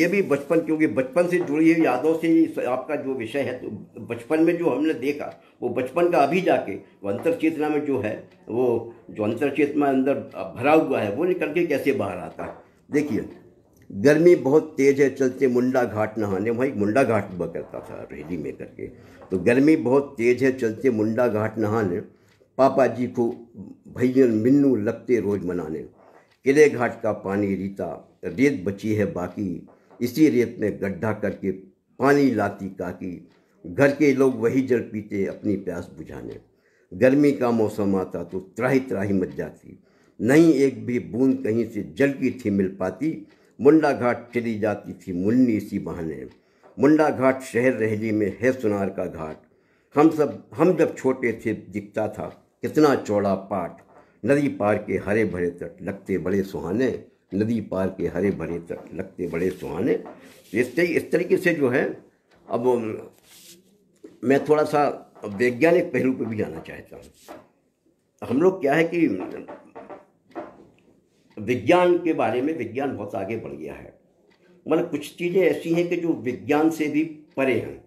भी बचपन, क्योंकि बचपन से जुड़ी हुई यादों से आपका जो विषय है, तो बचपन में जो हमने देखा वो बचपन का अभी जाके वो अंतर चेतना में जो है, वो जो अंतर चेतना अंदर भरा हुआ है वो निकल के कैसे बाहर आता है। देखिए, गर्मी बहुत तेज है, चलते मुंडा घाट नहाने। वहाँ एक मुंडा घाट हुआ करता था रेहड़ी में करके। तो गर्मी बहुत तेज है, चलते मुंडा घाट नहाने, पापा जी को भैया मिन्नू लगते रोज मनाने। किले घाट का पानी रीता, रेत बची है बाकी, इसी रेत में गड्ढा करके पानी लाती काकी। घर के लोग वही जल पीते अपनी प्यास बुझाने। गर्मी का मौसम आता तो त्राही त्राही मच जाती, नहीं एक भी बूंद कहीं से जल की थी मिल पाती। मुंडा घाट चली जाती थी मुन्नी सी बहाने। मुंडा घाट शहर रहेली में है सुनार का घाट। हम जब छोटे थे दिखता था कितना चौड़ा पाट। नदी पार के हरे भरे तट लगते बड़े सुहाने। नदी पार के हरे भरे तट लगते बड़े सुहाने। इस तरीके से जो है, अब मैं थोड़ा सा वैज्ञानिक पहलू पर भी जाना चाहता हूँ। हम लोग क्या है कि विज्ञान के बारे में, विज्ञान बहुत आगे बढ़ गया है। मतलब कुछ चीज़ें ऐसी हैं कि जो विज्ञान से भी परे हैं।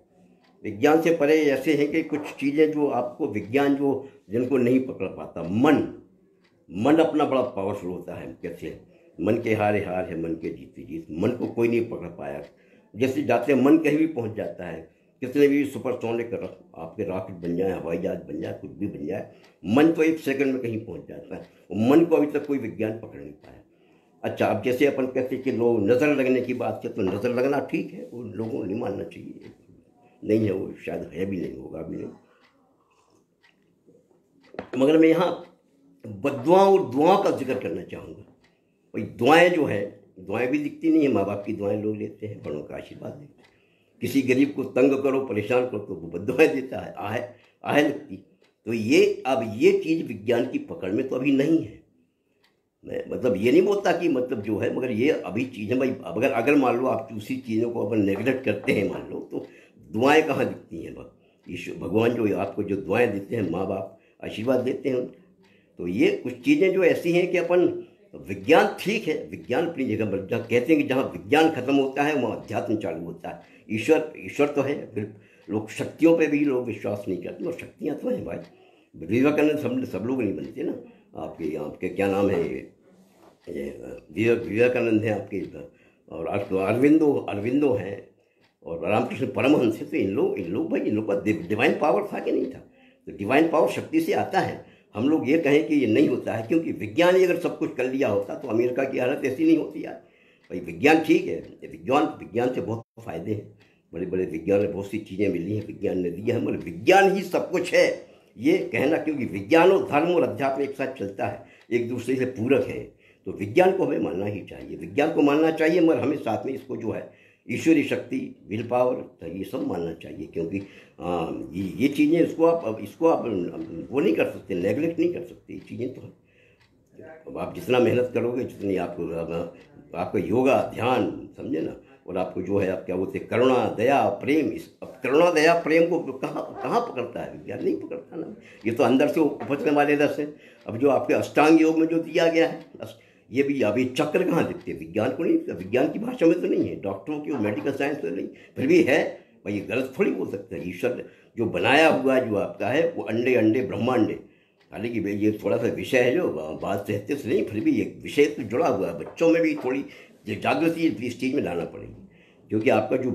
विज्ञान से परे ऐसे हैं कि कुछ चीज़ें जो आपको विज्ञान जिनको नहीं पकड़ पाता। मन अपना बड़ा पावरफुल होता है। कैसे मन के हारे हार है, मन के जीते जीत। मन को कोई नहीं पकड़ पाया। जैसे जाते मन कहीं भी पहुंच जाता है। कितने भी सुपरसोनिक आपके रॉकेट बन जाए, हवाई जहाज बन जाए, कुछ भी बन जाए, मन तो 1 सेकंड में कहीं पहुंच जाता है। मन को अभी तक कोई विज्ञान पकड़ नहीं पाया। अच्छा, अब जैसे अपन कहते हैं कि लोग नज़र लगने की बात है, तो नज़र लगना ठीक है, वो लोगों को नहीं मानना चाहिए। नहीं है, वो शायद है भी नहीं, होगा भी नहीं। मगर मैं यहाँ बद्दुआओं और दुआओं का जिक्र करना चाहूँगा। भाई दुआएं जो है, दुआएं भी दिखती नहीं है। माँ बाप की दुआएं लोग लेते हैं, बड़ों का आशीर्वाद देते हैं। किसी गरीब को तंग करो, परेशान करो, तो वो बद्दुआएं देता है, आहे लगती। तो ये चीज़ विज्ञान की पकड़ में तो अभी नहीं है। मैं मतलब ये नहीं बोलता कि मतलब जो है, मगर ये अभी चीज़ें भाई, अगर मान लो आप उसी चीज़ों को अपन नेगलेक्ट करते हैं मान लो, तो दुआएं कहाँ दिखती हैं। ईश्वर भगवान जो आपको जो दुआएं देते हैं, माँ बाप आशीर्वाद देते हैं। तो ये कुछ चीज़ें जो ऐसी हैं कि अपन, विज्ञान ठीक है, विज्ञान अपनी जगह पर, जहाँ कहते हैं कि जहाँ विज्ञान खत्म होता है वहाँ अध्यात्म चालू होता है। ईश्वर तो है, फिर लोग शक्तियों पे भी लोग विश्वास नहीं करते, और शक्तियाँ तो हैं भाई। विवेकानंद सब लोग नहीं बनते ना। आपके क्या नाम है, ये विवेकानंद हैं आपके, और अरविंदो हैं, और रामकृष्ण परमहंस है। तो इन लोग का डिवाइन पावर था कि नहीं था? तो डिवाइन पावर शक्ति से आता है। हम लोग ये कहें कि ये नहीं होता है, क्योंकि विज्ञान ही अगर सब कुछ कर लिया होता तो अमेरिका की हालत ऐसी नहीं होती यार। भाई विज्ञान ठीक है, विज्ञान से बहुत फ़ायदे हैं। बड़े बड़े विज्ञान में बहुत सी चीज़ें मिली हैं, विज्ञान ने दी है। हमारे विज्ञान ही सब कुछ है ये कहना, क्योंकि विज्ञान और धर्म और अध्यात्म एक साथ चलता है, एक दूसरे से पूरक है। तो विज्ञान को हमें मानना ही चाहिए, विज्ञान को मानना चाहिए, मगर हमें साथ में इसको जो है ईश्वरीय शक्ति, विल पावर, तो ये सब मानना चाहिए, क्योंकि ये चीज़ें इसको आप वो नहीं कर सकते, नेगलेक्ट नहीं कर सकते, ये चीज़ें तो हैं। अब आप जितना मेहनत करोगे, जितनी आपका योगा, ध्यान, समझे ना, और आपको जो है आप क्या बोलते हैं, करुणा, दया, प्रेम, अब करुणा, दया, प्रेम को कहाँ पकड़ता है विज्ञान? नहीं पकड़ता ना, ये तो अंदर से उपजने वाले रस है। अब जो आपके अष्टांग योग में जो दिया गया है, ये भी अभी चक्र कहाँ दिखते हैं? विज्ञान को नहीं, विज्ञान की भाषा में तो नहीं है, डॉक्टरों की और मेडिकल साइंस में नहीं, फिर भी है भाई, ये गलत थोड़ी बोल सकते हैं। ईश्वर जो बनाया हुआ जो आपका है वो अंडे ब्रह्मांडे, हालांकि ये थोड़ा सा विषय है जो बात सहते से नहीं, फिर भी एक विषय तो जुड़ा हुआ है। बच्चों में भी थोड़ी जागृति इस चीज़ में लाना पड़ेगी, क्योंकि आपका जो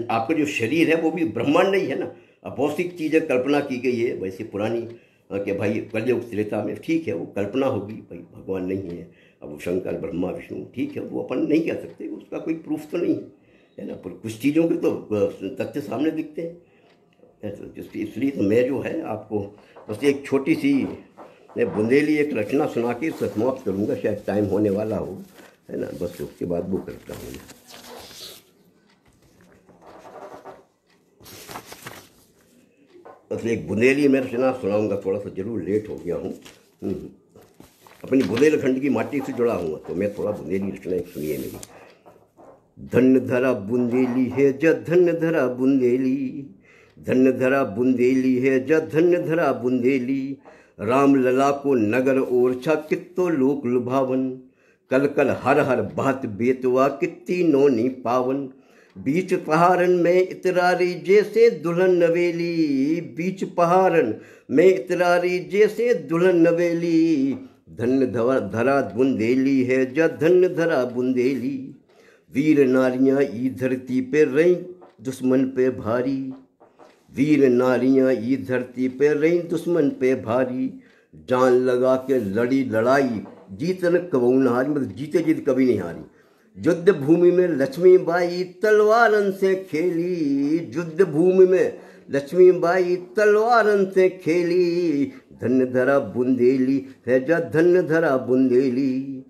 आपका जो शरीर है वो भी ब्रह्मांड ही है ना। अब बहुत सी चीज़ें कल्पना की गई है वैसे पुरानी, कि भाई कलयुग त्रेता में, ठीक है वो कल्पना होगी भाई, भगवान नहीं है। अब वो शंकर, ब्रह्मा, विष्णु, ठीक है वो अपन नहीं कह सकते, उसका कोई प्रूफ तो नहीं है ना, पर कुछ चीज़ों के तो तथ्य सामने दिखते हैं। इसलिए तो मैं जो है आपको बस एक छोटी सी बुंदेली एक रचना सुना के समाप्त करूँगा, शायद टाइम होने वाला हो, है ना, बस उसके बाद वो करता हूँ। बस एक बुंदेली मैं रचना सुनाऊँगा, थोड़ा सा जरूर लेट हो गया हूँ, अपनी बुंदेलखंड की माटी से जुड़ा हूँ, तो मैं थोड़ा बुंदेली रचना एक सुनिए मेरी। धन धरा बुंदेली है जब धन धरा बुंदेली, धन धरा बुंदेली है जब धन धरा बुंदेली, राम लला को नगर और छा कित्तो लोक लुभावन, कल कल हर हर बात बेतवा कित्ती नोनी पावन, बीच पहाड़न में इतरारी जैसे दुल्हन नवेली, बीच पहाड़न में इतरारी जैसे दुल्हन नवेली, धन धरा बुंदेली है जब धन धरा बुंदेली, वीर नारियां ई धरती पे रही दुश्मन पे भारी, वीर नारियां ई धरती पे रही दुश्मन पे भारी, जान लगा के लड़ी लड़ाई जीतन कबू न हारी, मतलब जीते जीत कभी नहीं हारी, युद्ध भूमि में लक्ष्मीबाई तलवारन से खेली, युद्ध भूमि में लक्ष्मीबाई तलवारन से खेली, धन धरा बुंदेली है जा धन धरा बुंदेली,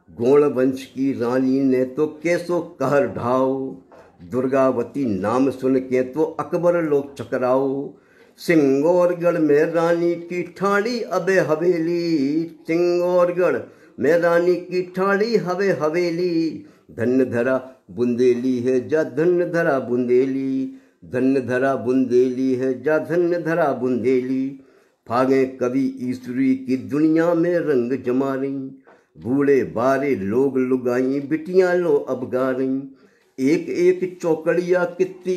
गोण वंश की रानी ने तो कैसो कहर ढाओ, दुर्गावती नाम सुन के तो अकबर लोग चकराओ, सिंगौरगढ़ में रानी की ठाड़ी अबे हवेली, सिंगौरगढ़ में रानी की ठाड़ी हवे हवेली, धन धरा बुंदेली है जा धन धरा बुंदेली, धन धरा बुंदेली है जा धन धरा बुंदेली, फागे कवि ईश्वरी की दुनिया में रंग जमा रही, बूढ़े बारे लोग लुगाई बिटियां लो अब गा रही, एक एक चौकड़िया कितनी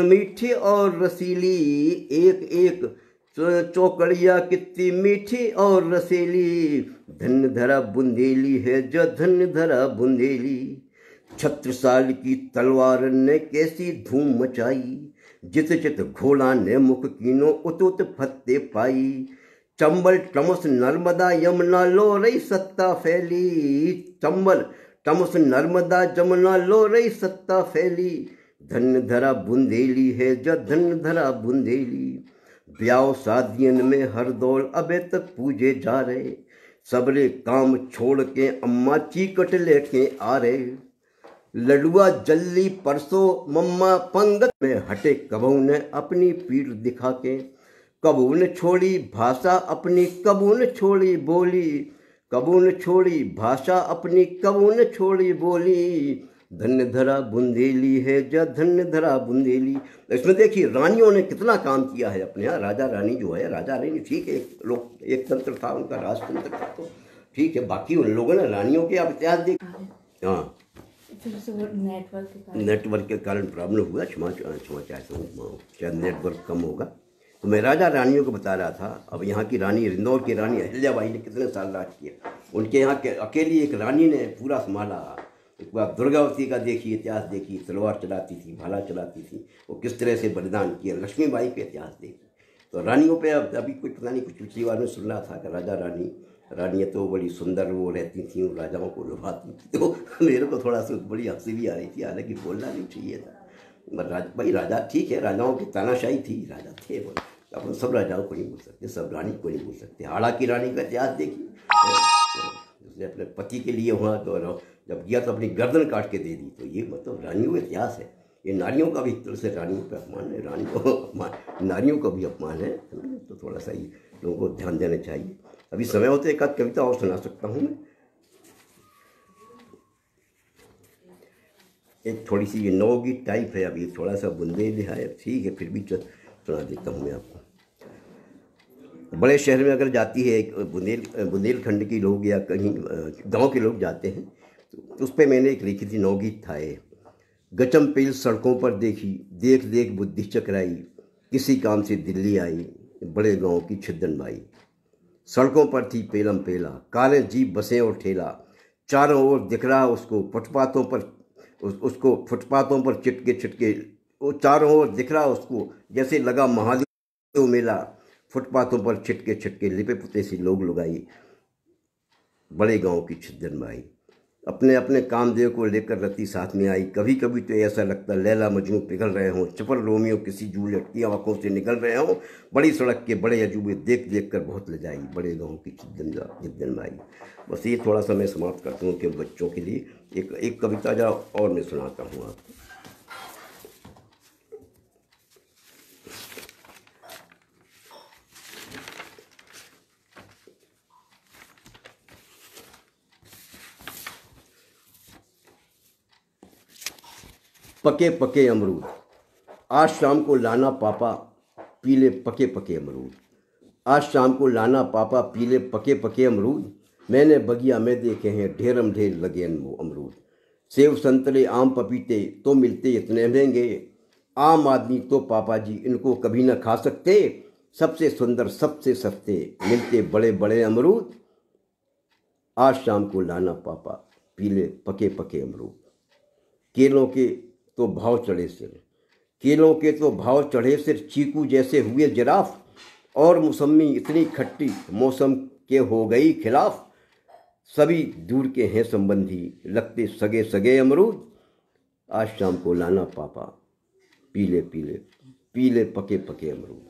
मीठी और रसीली, एक एक चौकड़िया कितनी मीठी और रसीली, धन धरा बुंदेली है जो धन धरा बुंदेली, छत्रसाल की तलवार ने कैसी धूम मचाई, जित चित घोड़ा ने मुख कीनो उत उत फत्ते पाई, चंबल टमस नर्मदा यमुना लो रही सत्ता फैली, चंबल टमस नर्मदा जमुना लो रही सत्ता फैली, धन धरा बुंदेली है जो धन धरा बुंदेली, ब्याह शादियन में हर दौड़ अबे तक पूजे जा रहे, सबरे काम छोड़ के अम्मा चीकट लेके आ रहे, लडुआ जल्दी परसों मम्मा पंगत में हटे, कबहू ने अपनी पीठ दिखा के, कबू ने छोड़ी भाषा अपनी कबू ने छोड़ी बोली, कबू ने छोड़ी भाषा अपनी कबू ने छोड़ी बोली, धन धरा बुंदेली है जा धन धरा बुंदेली। इसमें देखिए रानियों ने कितना काम किया है अपने यहाँ, राजा रानी जो है, राजा रानी ठीक है एक तंत्र था उनका, राजतंत्र था, तो ठीक है, बाकी उन लोगों ने रानियों के आप इतिहास देख, हाँ नेटवर्क के कारण प्रॉब्लम हुआ, क्षमा चाहता हूँ, शायद नेटवर्क कम होगा। तो मैं राजा रानियों को बता रहा था। अब यहाँ की रानी, इंदौर की रानी अहिल्याबाई ने कितने साल राज किया, उनके यहाँ के अकेली एक रानी ने पूरा संभाला। एक बार दुर्गावती का देखिए, इतिहास देखिए, तलवार चलाती थी, भाला चलाती थी, वो किस तरह से बलिदान किया। लक्ष्मीबाई के इतिहास देखिए। तो रानियों पे अभी कुछ पता नहीं, कुछ पिछली बार में सुन रहा था कि राजा रानियाँ तो बड़ी सुंदर वो रहती थी, उन राजाओं को लुभाती थी। तो मेरे को थोड़ा सा बड़ी हंसी भी आ रही थी, हालांकि बोलना नहीं चाहिए था। भाई राजा ठीक है, राजाओं की तानाशाही थी, राजा थे वो, अपन सब राजाओं को नहीं बोल सकते, सब रानी को नहीं बोल सकते। हाड़ा की रानी का इतिहास देखिए, उसने अपने पति के लिए वहाँ तो जब किया तो अपनी गर्दन काट के दे दी। तो ये मतलब रानियों का इतिहास है। ये नारियों का भी एक तरह से रानियों का अपमान है, रानियों को अपमान, नारियों का भी अपमान है। तो थोड़ा सा ही लोगों को ध्यान देना चाहिए। अभी समय होते एक आध कविता और सुना सकता हूँ मैं। एक थोड़ी सी नवगीत टाइप है, अभी थोड़ा सा बुंदेली है, ठीक है, फिर भी सुना देता हूँ मैं आपको। बड़े शहर में अगर जाती है एक बुंदेलखंड के लोग या कहीं गांव के लोग जाते हैं तो उस पर मैंने एक लिखी थी, नवगीत था ये। गचम पेल सड़कों पर देखी, देख देख बुद्धि चकराई, किसी काम से दिल्ली आई, बड़े गांव की छिद्दन बाई। सड़कों पर थी पेलम पेला, कारें जीप बसें और ठेला, चारों ओर दिख रहा उसको फुटपाथों पर, उसको फुटपाथों पर चिटके चिटके, वो चारों ओर दिख रहा उसको जैसे लगा महादेव मेला। फुटपाथों पर छिटके छिटके लिपे पुते सी लोग लुगाई, बड़े गांव की छिद्दन बाई। अपने अपने कामदेव को लेकर रति साथ में आई, कभी कभी तो ऐसा लगता लैला मजनू पिघल रहे हों, चपल रोमियो किसी जूलियट की आंखों से निकल रहे हों। बड़ी सड़क के बड़े अजूबे देख देख कर बहुत लजाई, बड़े गांव की छिद्दन बाई। बस ये थोड़ा सा मैं समाप्त करता हूँ कि बच्चों के लिए एक कविता जरा और मैं सुनाता हूँ आपको। पके पके अमरूद, आज शाम को लाना पापा पीले पके पके अमरूद। आज शाम को लाना पापा पीले पके पके अमरूद, मैंने बगिया में देखे हैं ढेरम ढेर लगे अमरूद। सेब संतरे आम पपीते तो मिलते इतने महंगे, आम आदमी तो पापा जी इनको कभी न खा सकते। सबसे सुंदर सबसे सस्ते मिलते बड़े बड़े अमरूद, आज शाम को लाना पापा पीले पके पके अमरूद। केलों के तो भाव चढ़े सिर, केलों के तो भाव चढ़े सिर, चीकू जैसे हुए जिराफ, और मौसमी इतनी खट्टी मौसम के हो गई खिलाफ। सभी दूर के हैं संबंधी लगते सगे सगे अमरूद, आज शाम को लाना पापा पीले पीले पीले पके पके अमरूद।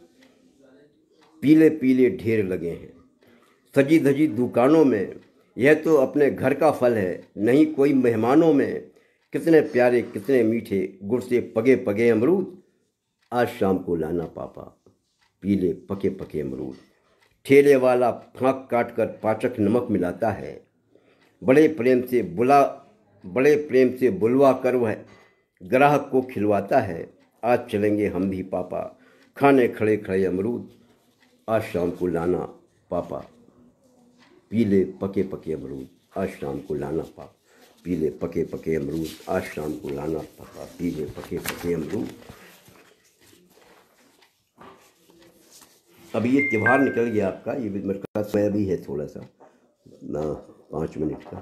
पीले पीले ढेर लगे हैं सजी धजी दुकानों में, यह तो अपने घर का फल है नहीं कोई मेहमानों में। कितने प्यारे कितने मीठे गुड़ से पगे पगे अमरूद, आज शाम को लाना पापा पीले पके पके अमरूद। ठेले वाला फाँक काट कर पाचक नमक मिलाता है, बड़े प्रेम से बुलवा कर वह ग्राहक को खिलवाता है। आज चलेंगे हम भी पापा खाने खड़े खड़े अमरूद, आज शाम को लाना पापा पीले पके पके अमरूद। आज शाम को लाना पापा पीले पके पके अमरूद, आज शाम को लाना पापा पीले पके पके अमरूद। अभी ये त्यौहार निकल गया आपका, ये मेरे पास समय भी है थोड़ा सा ना 5 मिनट का।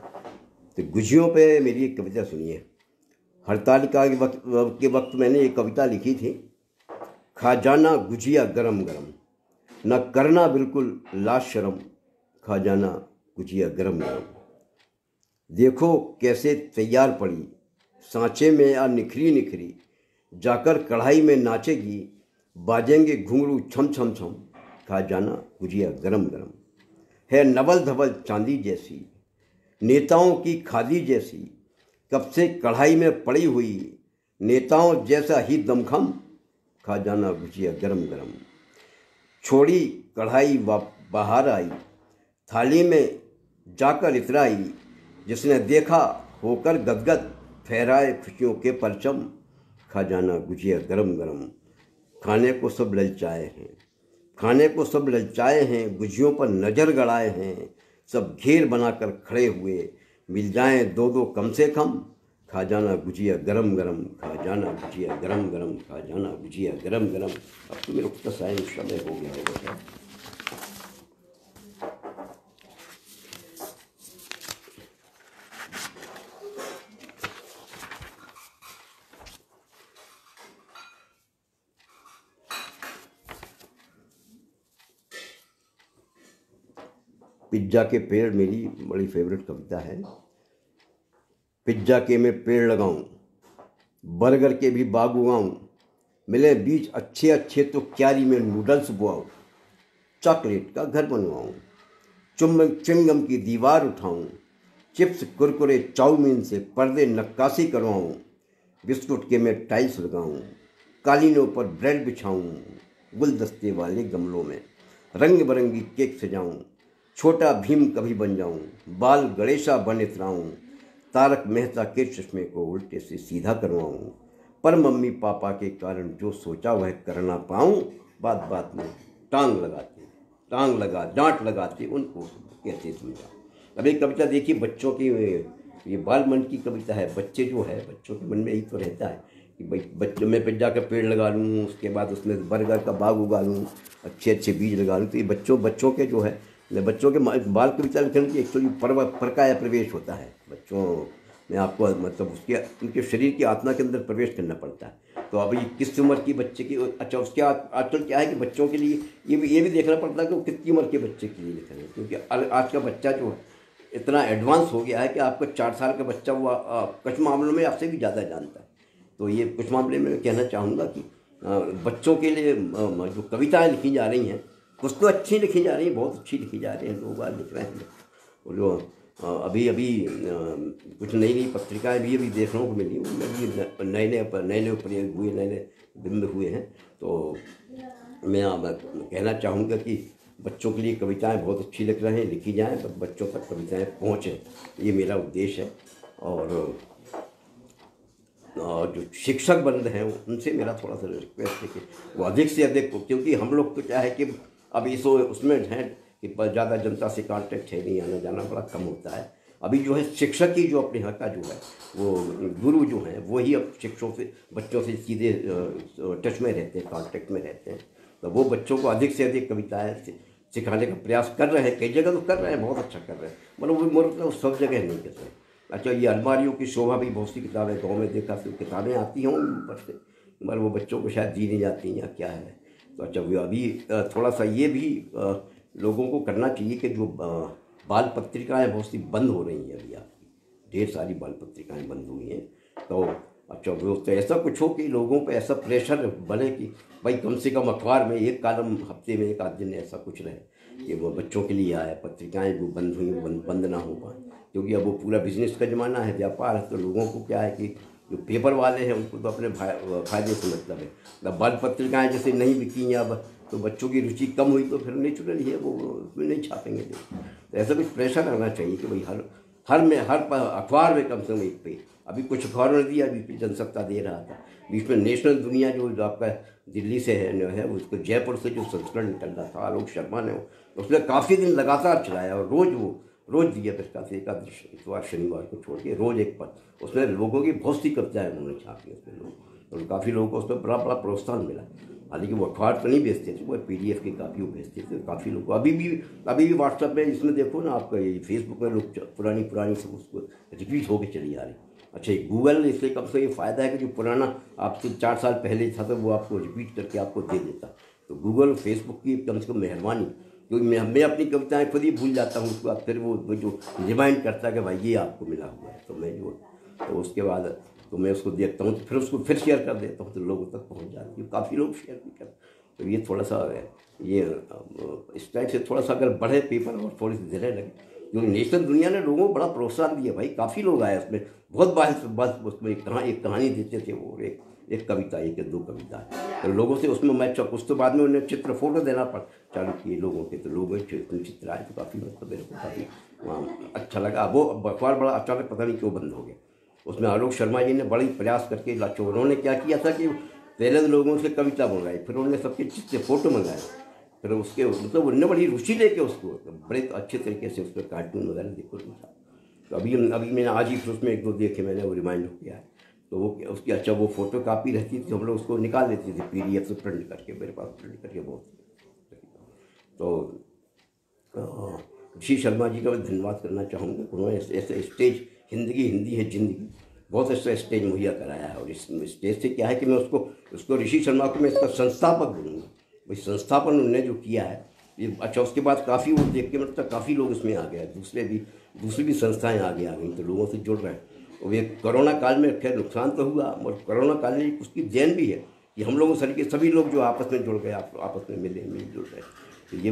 तो गुजियों पे मेरी एक कविता सुनिए। हड़तालिका के वक्त मैंने एक कविता लिखी थी। खा जाना गुजिया गरम गरम, न करना बिल्कुल लाज शर्म, खा जाना गुजिया गरम गरम। देखो कैसे तैयार पड़ी सांचे में आ निखरी निखरी, जाकर कढ़ाई में नाचेगी, बाजेंगे घुंघरू छम छम छम, खा जाना गुजिया गरम गरम। है नवल धवल चांदी जैसी, नेताओं की खादी जैसी, कब से कढ़ाई में पड़ी हुई, नेताओं जैसा ही दमखम, खा जाना गुजिया गरम गरम। छोड़ी कढ़ाई बाहर आई, थाली में जाकर इतराई, जिसने देखा होकर गदगद, फहराए खुशियों के परचम, खा जाना गुजिया गरम गरम। खाने को सब ललचाए हैं, खाने को सब ललचाए हैं, गुजियों पर नज़र गड़ाए हैं, सब घेर बनाकर खड़े हुए, मिल जाएं दो दो कम से कम, खा जाना गुजिया गरम गरम, खा जाना गुजिया गरम गरम, खा जाना गुजिया गरम गरम। अब तो मेरा मुख्तसार समय हो गया होगा। पिज्जा के पेड़ मेरी बड़ी फेवरेट कविता है। पिज्जा के मैं पेड़ लगाऊं, बर्गर के भी बाग उगाऊं, मिले बीज अच्छे अच्छे तो क्यारी में नूडल्स बोआऊं, चॉकलेट का घर बनवाऊं, च्युइंगम की दीवार उठाऊं, चिप्स कुरकुरे चाउमीन से पर्दे नक्काशी करवाऊँ, बिस्कुट के मैं टाइल्स लगाऊँ, कालीनों पर ब्रेड बिछाऊँ, गुलदस्ते वाले गमलों में रंग बिरंगी केक सजाऊँ, छोटा भीम कभी बन जाऊँ, बाल गणेशा बन इतराऊँ, तारक मेहता के चश्मे को उल्टे से सीधा करवाऊँ, पर मम्मी पापा के कारण जो सोचा वह कर ना पाऊँ, बात बात में टांग लगा डांट लगाते उनको कैसे समझा। अब एक कविता देखिए बच्चों की, ये बाल मन की कविता है। बच्चे जो है, बच्चों के मन में यही तो रहता है कि भाई बच्चों में पिज्जा का पेड़ लगा लूँ, उसके बाद उसमें बर्गर का बाग उगा लूँ, अच्छे अच्छे बीज लगा लूँ। तो ये बच्चों के जो है, बच्चों के बाल कविता लिखने की एक्चुअली परकाया प्रवेश होता है बच्चों में। आपको मतलब उनके शरीर की आत्मा के अंदर प्रवेश करना पड़ता है। तो अभी किस उम्र की बच्चे की, अच्छा उसके आजकल क्या है कि बच्चों के लिए ये भी देखना पड़ता है कि वो कितनी उम्र के बच्चे के लिए लिख रहे हैं, क्योंकि आज का बच्चा जो है इतना एडवांस हो गया है कि आपका 4 साल का बच्चा वो कुछ मामलों में आपसे भी ज़्यादा जानता है। तो ये कुछ मामले में मैं कहना चाहूँगा कि बच्चों के लिए जो कविताएँ लिखी जा रही हैं कुछ तो अच्छी लिखी जा रही हैं, बहुत अच्छी लिखी जा रही हैं, लोग बात लिख रहे हैं। वो जो अभी कुछ नई नई पत्रिकाएं भी अभी देखने को मिली, उनमें भी नए प्रयोग हुए, नए बिंब हुए हैं। तो मैं कहना चाहूँगा कि बच्चों के लिए कविताएं बहुत अच्छी लिख रहे हैं, लिखी जाएं, पर बच्चों तक कविताएं पहुँचें, ये मेरा उद्देश्य है। और जो शिक्षक बन रहे हैं उनसे मेरा थोड़ा सा रिक्वेस्ट है कि वो अधिक से अधिक, क्योंकि हम लोग तो क्या है कि अब इस उसमें हैं कि ज़्यादा जनता से कांटेक्ट है नहीं, आना जाना बड़ा कम होता है। अभी जो है शिक्षक ही जो अपने यहाँ का जो है वो गुरु जो हैं वो ही अब शिक्षकों से बच्चों से सीधे टच में रहते हैं, कांटेक्ट में रहते हैं। तो वो बच्चों को अधिक से अधिक कविताएँ सिखाने का प्रयास कर रहे हैं, कई जगह तो कर रहे हैं, बहुत अच्छा कर रहे हैं, मतलब वो सब जगह नहीं कर रहे। अच्छा, ये अलमारियों की शोभा भी बहुत सी किताबें गाँव में देखा, तो किताबें आती हों ऊपर से, मगर वो बच्चों को शायद दी नहीं जाती या क्या है। तो अच्छा, वो अभी थोड़ा सा ये भी लोगों को करना चाहिए कि जो बाल पत्रिकाएँ बहुत सी बंद हो रही हैं, अभी आपकी ढेर सारी बाल पत्रिकाएँ बंद हुई हैं। तो अच्छा, वो तो ऐसा कुछ हो कि लोगों पे ऐसा प्रेशर बने कि भाई कम से कम अखबार में एक कॉलम हफ्ते में एक आध दिन ऐसा कुछ रहे कि वो बच्चों के लिए आए। पत्रिकाएँ जो बंद हुई बंद ना हो पाए, क्योंकि अब वो पूरा बिजनेस का ज़माना है, व्यापार है। तो लोगों को क्या है कि जो पेपर वाले हैं उनको तो अपने फायदे से मतलब है। अब बाल पत्रिकाएँ जैसे नहीं बिकी अब, तो बच्चों की रुचि कम हुई, तो फिर नेचुरल ही है वो उसमें नहीं छापेंगे। तो ऐसा कुछ प्रेशर आना चाहिए कि भाई हर अखबार में कम से कम एक पेज। अभी कुछ अखबारों ने दिया, बीच में जनसत्ता दे रहा था, बीच में नेशनल दुनिया जो आपका दिल्ली से है उसको जयपुर से जो संस्करण निकल रहा था, आलोक शर्मा ने उसने काफ़ी दिन लगातार चलाया और रोज़ दिया प्रश्न से, एकादश इतवार शनिवार को छोड़ के रोज़ एक पद। उसमें लोगों की बहुत सी कविताएँ उन्होंने छापी उसमें लोग, और काफ़ी लोगों को उसमें बड़ा प्रोत्साहन मिला। हालांकि वो अखबार तो नहीं बेचते थे, वो PDF की काफ़ी वो बेचते थे। काफ़ी लोग अभी भी व्हाट्सएप में इसमें देखो ना, आपका ये फेसबुक में लोग पुरानी सब उसको रिपीट होकर चली आ रही। अच्छा, गूगल इसलिए कम से ये फ़ायदा है कि जो पुराना आपसे 4 साल पहले था तो वो आपको रिपीट करके आपको दे देता। तो गूगल फेसबुक की कम से कम मेहरबानी, क्योंकि मैं अपनी कविताएं खुद ही भूल जाता हूँ, उसके बाद फिर वो जो रिमाइंड करता है कि भाई ये आपको मिला हुआ है, तो मैं तो उसके बाद तो मैं उसको देखता हूँ, तो फिर उसको फिर शेयर कर देता हूँ, तो लोगों तक पहुँच जाती है। काफ़ी लोग शेयर भी करते। तो ये थोड़ा सा ये इस टाइप से थोड़ा सा अगर बढ़े पेपर और थोड़ी सी धीरे लगे, क्योंकि नेशनल दुनिया ने लोगों को बड़ा प्रोत्साहन दिया भाई, काफ़ी लोग आए उसमें, बहुत बस उसमें एक कहानी देते थे वो, एक कविता, एक या दो कविता, तो लोगों से उसमें मैं कुछ तो बाद में उन्हें चित्र फोटो देना चालू किए लोगों के, तो लोगों के चित्र आए, तो काफ़ी मतलब मेरे को काफ़ी अच्छा लगा। वो अखबार बड़ा अचानक पता नहीं क्यों बंद हो गया। उसमें आलोक शर्मा जी ने बड़ी प्रयास करके उन्होंने क्या किया था कि पहले तो लोगों से कविता मंगाई, फिर उन्होंने सबके चित्र फोटो मंगाए, फिर उसके मतलब उन्होंने बड़ी रुचि लेके उसको बड़े अच्छे तरीके से उसमें कार्टून वगैरह देखो था। तो अभी मैंने आज ही फिर उसमें एक दो देखे, मैंने वो रिमाइंड हो गया है। तो वो उसकी अच्छा वो फोटो कापी रहती थी, हम लोग उसको निकाल लेते थे PDF से प्रिंट करके, मेरे पास प्रिंट करके बहुत। तो ऋषि शर्मा जी का मैं धन्यवाद करना चाहूँगा, उन्होंने ऐसे स्टेज, हिंदी है जिंदगी, बहुत अच्छा स्टेज मुहैया कराया है। और इस स्टेज से क्या है कि मैं उसको ऋषि शर्मा को मैं इसका संस्थापक बोलूँगा। भाई संस्थापन उन्होंने जो किया है ये अच्छा, उसके बाद काफ़ी वो देख के मतलब काफ़ी लोग इसमें आ गए, दूसरी भी संस्थाएँ आ गई, तो लोगों से जुड़ रहे हैं। और ये कोरोना काल में खैर नुकसान तो हुआ, और कोरोना काल में उसकी देन भी है कि हम लोगों के सभी लोग जो आपस में जुड़ गए, आपस में मिलजुल रहे, तो ये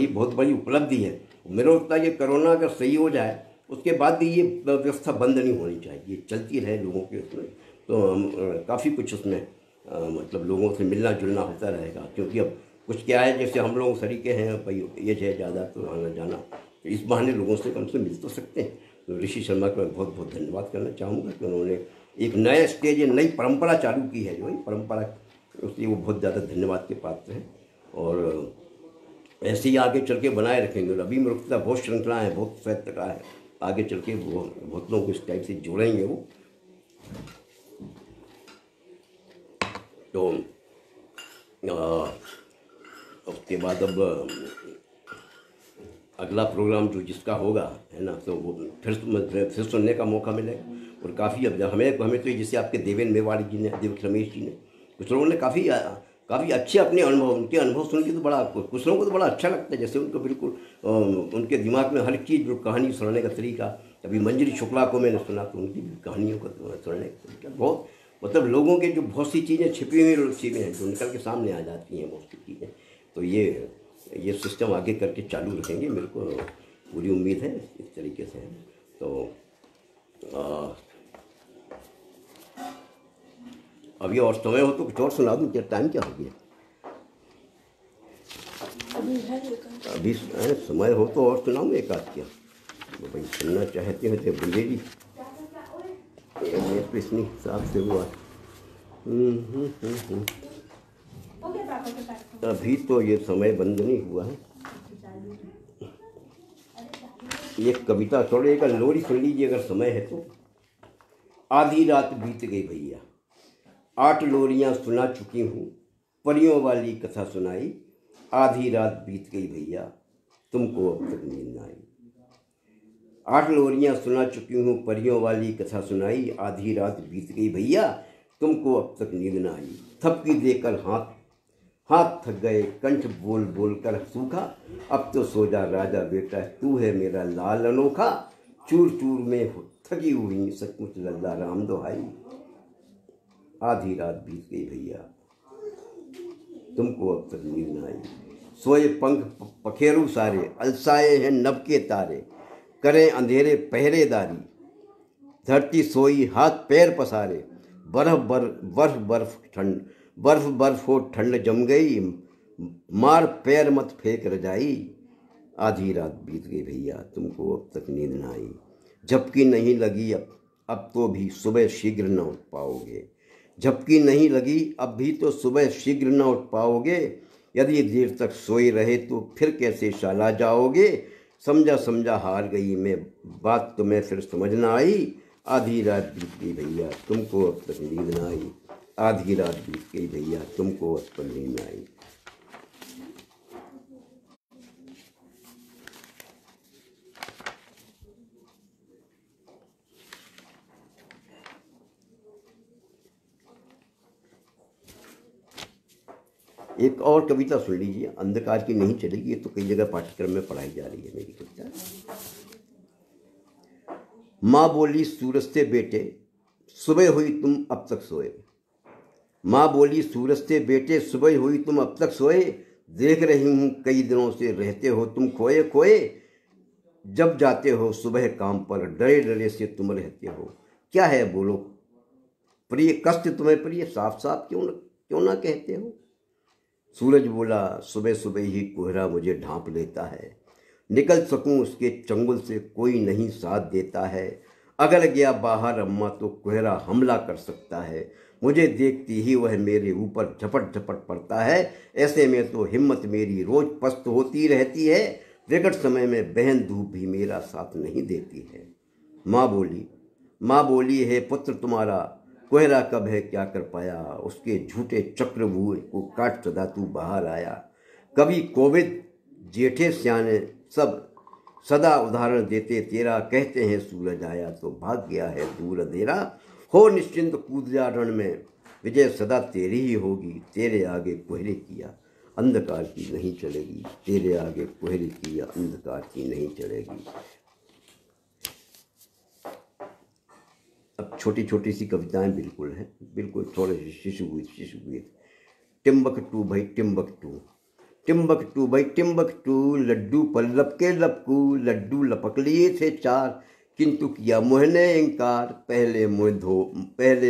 बहुत बड़ी उपलब्धि है। मेरे को लगता है कि कोरोना अगर सही हो जाए उसके बाद भी ये व्यवस्था बंद नहीं होनी चाहिए, चलती रहे लोगों के उसमें। तो काफ़ी कुछ उसमें मतलब लोगों से मिलना जुलना होता रहेगा, क्योंकि अब कुछ क्या है, जैसे हम लोग सरीके हैं भाई, एज है ज़्यादा, तो आना जाना, तो इस बहाने लोगों से कम से मिल तो सकते हैं। तो ऋषि शर्मा का मैं बहुत बहुत धन्यवाद करना चाहूँगा कि उन्होंने एक नया स्टेज, नई परंपरा चालू की है, जो ये परंपरा, उसलिए वो बहुत ज़्यादा धन्यवाद के पात्र हैं। और ऐसे ही आगे चल के बनाए रखेंगे। अभी में रुकता बहुत श्रृंखला है, बहुत साहित्य है, आगे चल के वो बहुत लोग इस टाइप से जोड़ेंगे वो। तो उसके बाद अब अगला प्रोग्राम जो जिसका होगा है ना, तो वो फिर सुनने का मौका मिलेगा। और काफ़ी अब हमें तो जैसे आपके देवेंद्र मेवाड़ी जी ने, देवक रमेश जी ने, कुछ लोगों ने काफ़ी अच्छे अपने अनुभव, उनके अनुभव सुन के तो बड़ा, कुछ लोगों को तो बड़ा अच्छा लगता है, जैसे उनको बिल्कुल उनके दिमाग में हर चीज़, जो कहानी सुनाने का तरीका। अभी मंजरी शुक्ला को मैंने सुना, तो उनकी भी कहानियों को सुनने का तरीका बहुत, मतलब लोगों के जो बहुत सी चीज़ें छिपी हुई चीज़ें हैं, जो निकल के सामने आ जाती हैं बहुत सी चीज़ें। तो ये सिस्टम आगे करके चालू रखेंगे, मेरे को पूरी उम्मीद है इस तरीके से। तो अभी और समय हो तो कुछ और सुना दूँ क्या? टाइम क्या हो गया? अभी समय हो तो और सुनाऊँ एक आध क्या? तो भाई सुनना चाहते हैं तो बोलिए जी, तो इतनी हिसाब से हुआ। अभी तो ये समय बंद नहीं हुआ है। एक कविता छोड़ो, एक लोरी सुन लीजिए अगर समय है तो। आधी रात बीत गई भैया, 8 लोरियां सुना चुकी हूँ, परियों वाली कथा सुनाई। आधी रात बीत गई भैया, तुमको अब तक नींद न आई। 8 लोरियां सुना चुकी हूँ, परियों वाली कथा सुनाई। आधी रात बीत गई भैया, तुमको अब तक नींद न आई। थपकी देकर हाथ थक गए, कंठ बोल बोल कर सूखा। अब तो सो जा राजा बेटा, तू है मेरा लाल अनोखा। चूर चूर में थकी हुई सचमुच लल्ला राम दुहाई। आधी रात बीत गई भैया, तुमको अब तक नींद न आई। सोए पंख पखेरु सारे, अलसाए हैं नभ के तारे। करें अंधेरे पहरेदारी, धरती सोई हाथ पैर पसारे। बर्फ बर्फ हो ठंड जम गई, मार पैर मत फेंक रजाई। आधी रात बीत गई भैया, तुमको अब तक नींद न आई। झपकी नहीं लगी अब तो भी सुबह शीघ्र न उठ पाओगे। झपकी नहीं लगी अब भी तो सुबह शीघ्र न उठ पाओगे। यदि देर तक सोए रहे तो फिर कैसे शाला जाओगे। समझा हार गई मैं, बात तुम्हें फिर समझ न आई। आधी रात बीत गई भैया, तुमको अब तक नींद न आई। आधी रात बीत गई भैया, तुमको अब तक नींद न आई। एक और कविता सुन लीजिए, अंधकार की नहीं चलेगी, ये तो कई जगह पाठ्यक्रम में पढ़ाई जा रही है मेरी कविता। माँ बोली सूरज से बेटे, सुबह हुई तुम अब तक सोए। माँ बोली सूरज से बेटे, सुबह हुई तुम अब तक सोए। देख रही हूँ कई दिनों से रहते हो तुम खोए खोए। जब जाते हो सुबह काम पर, डरे डरे से तुम रहते हो। क्या है बोलो प्रिय, कष्ट तुम्हें प्रिय, साफ साफ क्यों ना कहते हो। सूरज बोला सुबह सुबह ही कोहरा मुझे ढांप लेता है। निकल सकूं उसके चंगुल से कोई नहीं साथ देता है। अगर गया बाहर अम्मा तो कोहरा हमला कर सकता है। मुझे देखती ही वह मेरे ऊपर झपट झपट पड़ता है। ऐसे में तो हिम्मत मेरी रोज पस्त होती रहती है। विकट समय में बहन धूप भी मेरा साथ नहीं देती है। माँ बोली है पुत्र तुम्हारा कोहरा कब है क्या कर पाया। उसके झूठे चक्रव्यूह को काट सदा तू बाहर आया। कभी कोविद जेठे स्याने सब सदा उदाहरण देते तेरा। कहते हैं सूरज आया तो भाग गया है दूर अंधेरा। हो निश्चिंत कूद जा रण में, विजय सदा तेरी ही होगी। तेरे आगे कोहरे किया अंधकार की नहीं चलेगी। तेरे आगे कोहरे किया अंधकार की नहीं चलेगी। अब छोटी छोटी सी कविताएं बिल्कुल हैं, बिल्कुल थोड़े से शिशु गीत। टिम्बकटू भाई टिम्बकटू भाई टिम्बकटू, लड्डू पर लपके लपकू। लड्डू लपक लिए थे 4, किंतु किया मोहने इंकार, पहले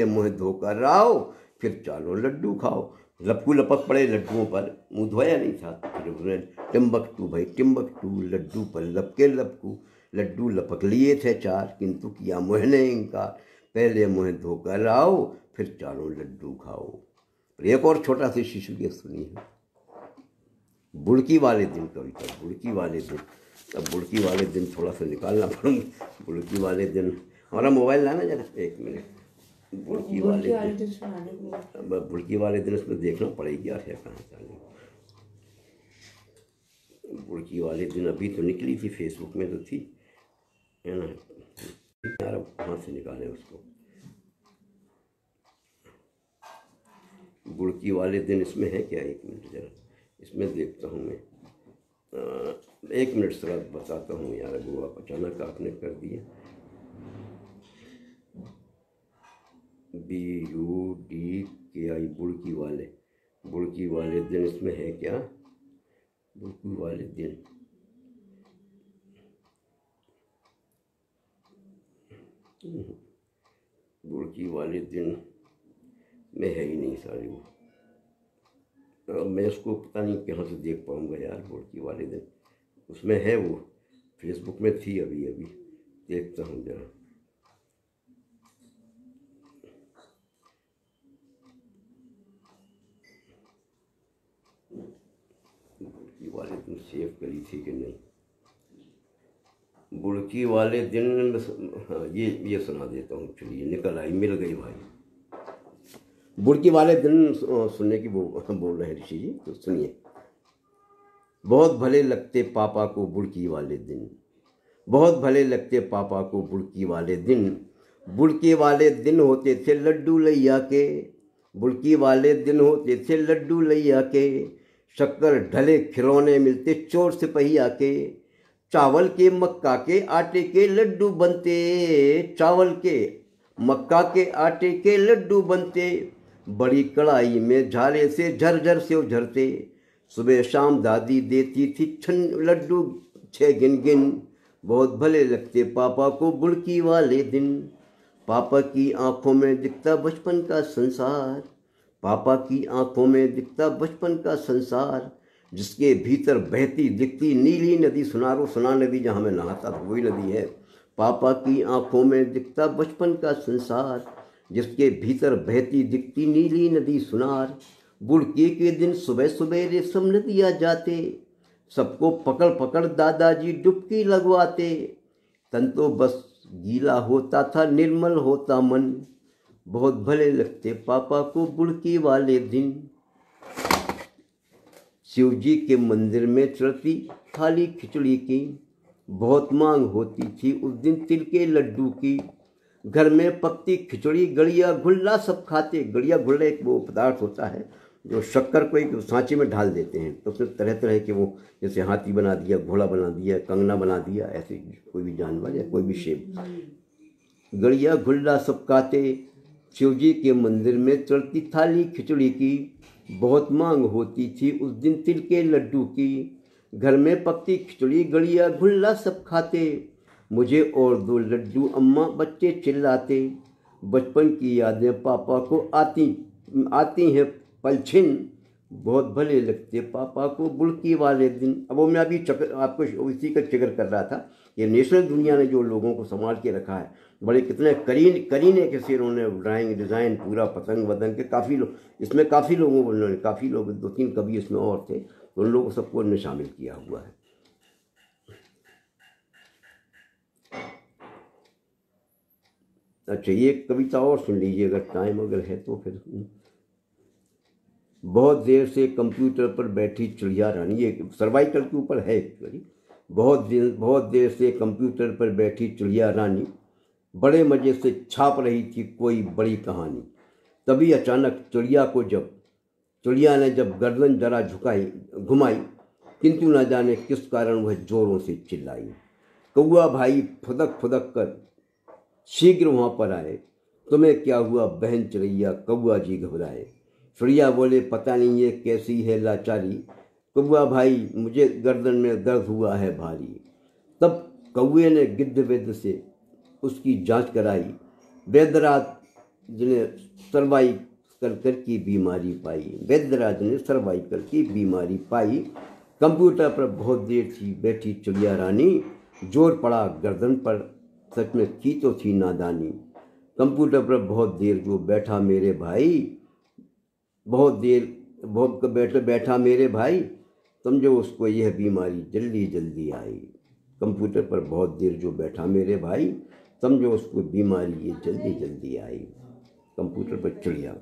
मुँह धोकर राव, फिर चालो लड्डू खाओ। लपकू लपक पड़े लड्डुओं पर, मुँह धोया नहीं था। फिर उसने टिम्बकटू भाई टिम्बकटू, लड्डू पर लपके लपकू, लड्डू लपक लिए थे चार, किंतु किया मोहने इंकार, पहले मुँह धोकर आओ, फिर चालो लड्डू खाओ। एक और छोटा सा शिशु की सुनी है, बुड़की वाले दिन कविता। बुड़की वाले दिन, अब बुड़की वाले दिन थोड़ा सा निकालना पड़ूंगा। बुड़की वाले दिन, हमारा मोबाइल लाना जरा, एक मिनट। बुड़की वाले दिन सुनाने को। अब बुड़की वाले दिन इसमें देखना पड़ेगी यार है कहाँ चालू। बुड़की वाले दिन अभी तो निकली थी, फेसबुक में तो थी, है ना यार, अब कहाँ से निकालें उसको। बुड़की वाले दिन इसमें है क्या, एक मिनट जरा इसमें देखता हूँ मैं। एक मिनट सर बताता हूँ यार, वो आप अचानक आपने कर दिया। BUDKI बुड़की वाले दिन इसमें है क्या, बुड़की वाले दिन। बुड़की वाले दिन में है ही नहीं सारी वो। मैं उसको पता नहीं कहाँ से देख पाऊँगा यार। बुड़की वाले दिन उसमें है, वो फेसबुक में थी, अभी अभी देखता हूँ जरा। बुड़की वाले दिन सेव करी थी कि नहीं। बुड़की वाले दिन, हाँ ये सुना देता हूँ, चलिए निकल आई, मिल गई भाई। बुड़की वाले दिन सुनने की बोल रहे हैं ऋषि जी, तो सुनिए। बहुत भले लगते पापा को बुड़की वाले दिन, बहुत भले लगते पापा को बुड़की वाले दिन, बुड़की वाले दिन होते थे लड्डू लैया के, बुड़की वाले दिन होते थे लड्डू लैया के, शक्कर ढले खिलौने मिलते चोर सिपहिया के, चावल के मक्का के आटे के लड्डू बनते, चावल के मक्का के आटे के लड्डू बनते, बड़ी कढ़ाई में झारे से झरझर से उझरते, सुबह शाम दादी देती थी छन लड्डू 6 गिन गिन, बहुत भले लगते पापा को बुड़की वाले दिन, पापा की आंखों में दिखता बचपन का संसार, पापा की आंखों में दिखता बचपन का संसार, जिसके भीतर बहती दिखती नीली नदी, सुनारो सुना नदी जहाँ मैं नहाता था वही नदी है। पापा की आंखों में दिखता बचपन का संसार, जिसके भीतर बहती दिखती नीली नदी सुनार, बुड़की के दिन सुबह सुबह रेशम नदियाँ जाते, सबको पकड़ पकड़ दादाजी डुबकी लगवाते, तन तो बस गीला होता था निर्मल होता मन, बहुत भले लगते पापा को बुड़की वाले दिन। शिव जी के मंदिर में चढ़ती थाली खिचड़ी की, बहुत मांग होती थी उस दिन तिल के लड्डू की, घर में पकती खिचड़ी गड़िया घुल्ला सब खाते। गड़िया घुल्ला एक वो पदार्थ होता है जो शक्कर को एक सांचे में ढाल देते हैं, तो उसमें तरह तरह के वो, जैसे हाथी बना दिया, घोड़ा बना दिया, कंगना बना दिया, ऐसे कोई भी जानवर या कोई भी शेप। गड़िया घुल्ला सब खाते, शिव जी के मंदिर में चढ़ती थाली खिचड़ी की, बहुत मांग होती थी उस दिन तिल के लड्डू की, घर में पकती खिचड़ी गड़िया घुल्ला सब खाते, मुझे और 2 लड्डू अम्मा बच्चे चिल्लाते, बचपन की यादें पापा को आती हैं पलछिन, बहुत भले लगते पापा को बुड़की वाले दिन। अब वो मैं अभी आपको इसी का जिक्र कर रहा था। ये नेशनल दुनिया ने जो लोगों को संभाल के रखा है, बड़े कितने करीने के से उन्होंने ड्राइंग डिज़ाइन पूरा पतंग वतंग के, काफ़ी लोग इसमें, काफ़ी लोगों को उन्होंने, काफ़ी लोग 2-3 कवि इसमें और थे, तो उन लोगों को सबको उन्होंने शामिल किया हुआ है। अच्छा ये कविता और सुन लीजिए अगर टाइम अगर है तो फिर। बहुत देर से कंप्यूटर पर बैठी चिड़िया रानी, ये सर्वाइकल के ऊपर है एक्चुअली। बहुत देर से कंप्यूटर पर बैठी चिड़िया रानी, बड़े मज़े से छाप रही थी कोई बड़ी कहानी, तभी अचानक चिड़िया ने जब गर्दन जरा घुमाई, किंतु न जाने किस कारण वह जोरों से चिल्लाई। कौआ भाई फुदक फुदक कर शीघ्र वहाँ पर आए, तुम्हें क्या हुआ बहन चिड़ैया, कौआ जी घबराए। चिड़िया बोले पता नहीं ये कैसी है लाचारी, कौआ भाई मुझे गर्दन में दर्द हुआ है भारी। तब कौए ने गिद्ध विद्ध से उसकी जांच कराई, वैद्यराज ने सर्वाइकल की बीमारी पाई, वैद्यराज ने सर्वाइकल की बीमारी पाई। कंप्यूटर पर बहुत देर थी बैठी चिड़िया रानी, जोर पड़ा गर्दन पर, सच में की तो थी नादानी। कंप्यूटर पर बहुत देर जो बैठा मेरे भाई, बहुत बैठा मेरे भाई, समझो उसको यह बीमारी जल्दी जल्दी आई। कंप्यूटर पर बहुत देर जो बैठा मेरे भाई, समझो उसको बीमारी ये जल्दी जल्दी आई। कंप्यूटर पर चिड़िया।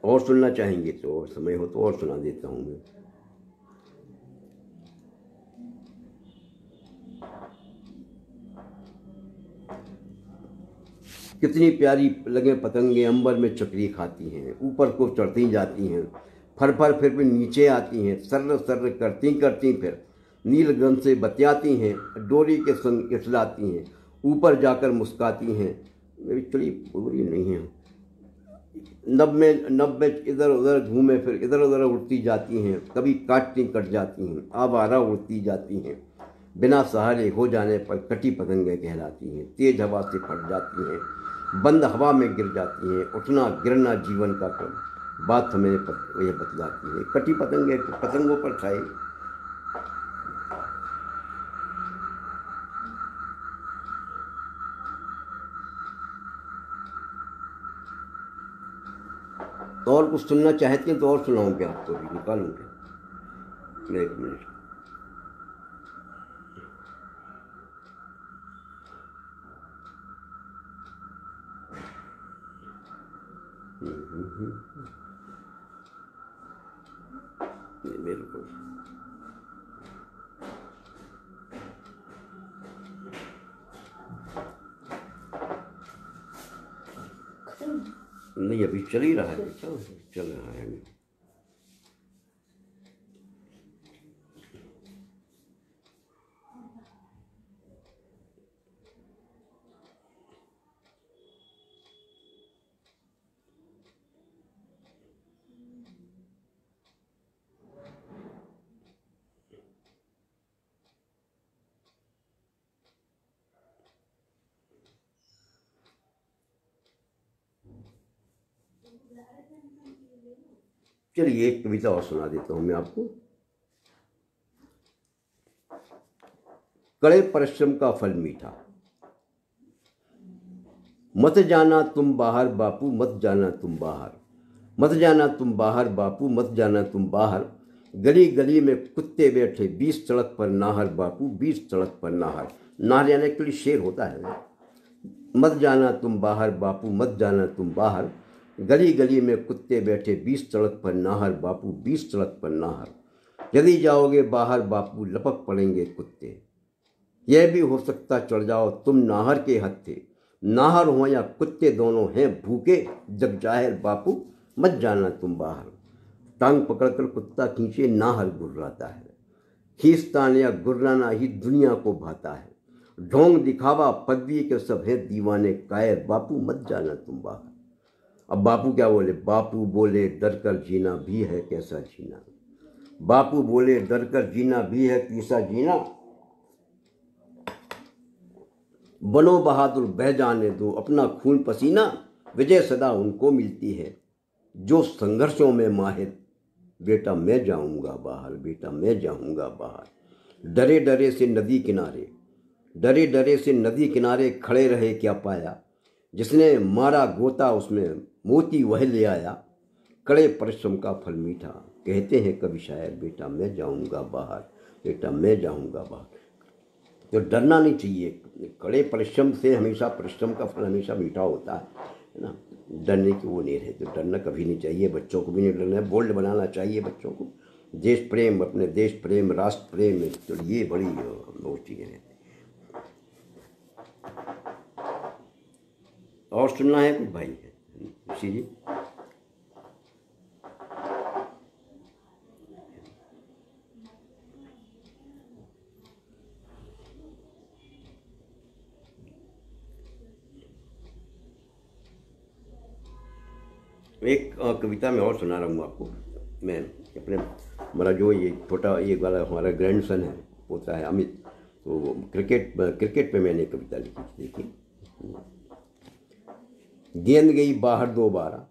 और सुनना चाहेंगे तो, और समय हो तो और सुना देता हूँ मैं। कितनी प्यारी लगे पतंगे अंबर में चक्री खाती हैं, ऊपर को चढ़ती जाती हैं, फर फर फिर भी नीचे आती हैं, सर्र सर्र करती करती फिर नीलगंध से बतियाती हैं, डोरी के संग इठलाती हैं, ऊपर जाकर मुस्काती हैं। मेरी चिड़ी पूरी नहीं है। नब में इधर उधर घूमे फिर इधर उधर उड़ती जाती हैं, कभी काटती कट जाती हैं, आवारा उड़ती जाती हैं, बिना सहारे हो जाने पर कटी पतंगे कहलाती हैं, तेज हवा से फट जाती हैं, बंद हवा में गिर जाती हैं, उठना गिरना जीवन का क्रम बात हमें यह बतलाती है। कटी पतंगे पतंगों पर खाए। और कुछ सुनना चाहते हैं तो और सुनाऊं क्या आपको, भी निकालूं क्या? एक मिनट। मेरे को नहीं, अभी चल ही रहा है, चल रहा है। चलिए एक कविता और सुना देता हूं मैं आपको। कड़े परिश्रम का फल मीठा, मत जाना तुम बाहर बापू, मत जाना तुम बाहर, मत जाना तुम बाहर बापू, मत जाना तुम बाहर, गली गली में कुत्ते बैठे 20 सड़क पर नाहर बापू, 20 सड़क पर नाहर। नाहर यानी के लिए शेर होता है। मत जाना तुम बाहर बापू, मत जाना तुम बाहर, गली गली में कुत्ते बैठे 20 सड़क पर नाहर बापू, 20 सड़क पर नाहर। यदि जाओगे बाहर बापू लपक पड़ेंगे कुत्ते, यह भी हो सकता चढ़ जाओ तुम नाहर के हत्थे, नाहर हो या कुत्ते दोनों हैं भूखे जग जाहिर बापू, मत जाना तुम बाहर। टांग पकड़कर कुत्ता खींचे नाहर गुर्राता है, खींचतान या गुर्राना ही दुनिया को भाता है, ढोंग दिखावा पदवी के सब है दीवाने कायर बापू, मत जाना तुम बाहर। अब बापू क्या बोले? बापू बोले डर कर जीना भी है कैसा जीना, बापू बोले डर कर जीना भी है कैसा जीना, बनो बहादुर बह जाने दो अपना खून पसीना, विजय सदा उनको मिलती है जो संघर्षों में माहिर, बेटा मैं जाऊंगा बाहर, बेटा मैं जाऊंगा बाहर। डरे डरे से नदी किनारे, डरे डरे से नदी किनारे खड़े रहे क्या पाया, जिसने मारा गोता उसमें मोती वह ले आया, कड़े परिश्रम का फल मीठा, कहते हैं कवि शायर, बेटा मैं जाऊंगा बाहर, बेटा मैं जाऊंगा बाहर। तो डरना नहीं चाहिए, कड़े परिश्रम से हमेशा परिश्रम का फल हमेशा मीठा होता है ना। डरने की वो नहीं रहे, तो डरना कभी नहीं चाहिए, बच्चों को भी नहीं डरना है, बोल्ड बनाना चाहिए बच्चों को। देश प्रेम, अपने देश प्रेम, राष्ट्र प्रेम, तो ये बड़ी वो चीज़ें रहती। और सुनना है कुछ भाई? ऋषि जी एक कविता में और सुना रहा हूँ आपको मैं अपने हमारा जो ये छोटा ये वाला हमारा ग्रैंडसन है, पोता है अमित, तो क्रिकेट पे मैंने कविता लिखी थी। देखिए, गेंद गई बाहर 2 बार,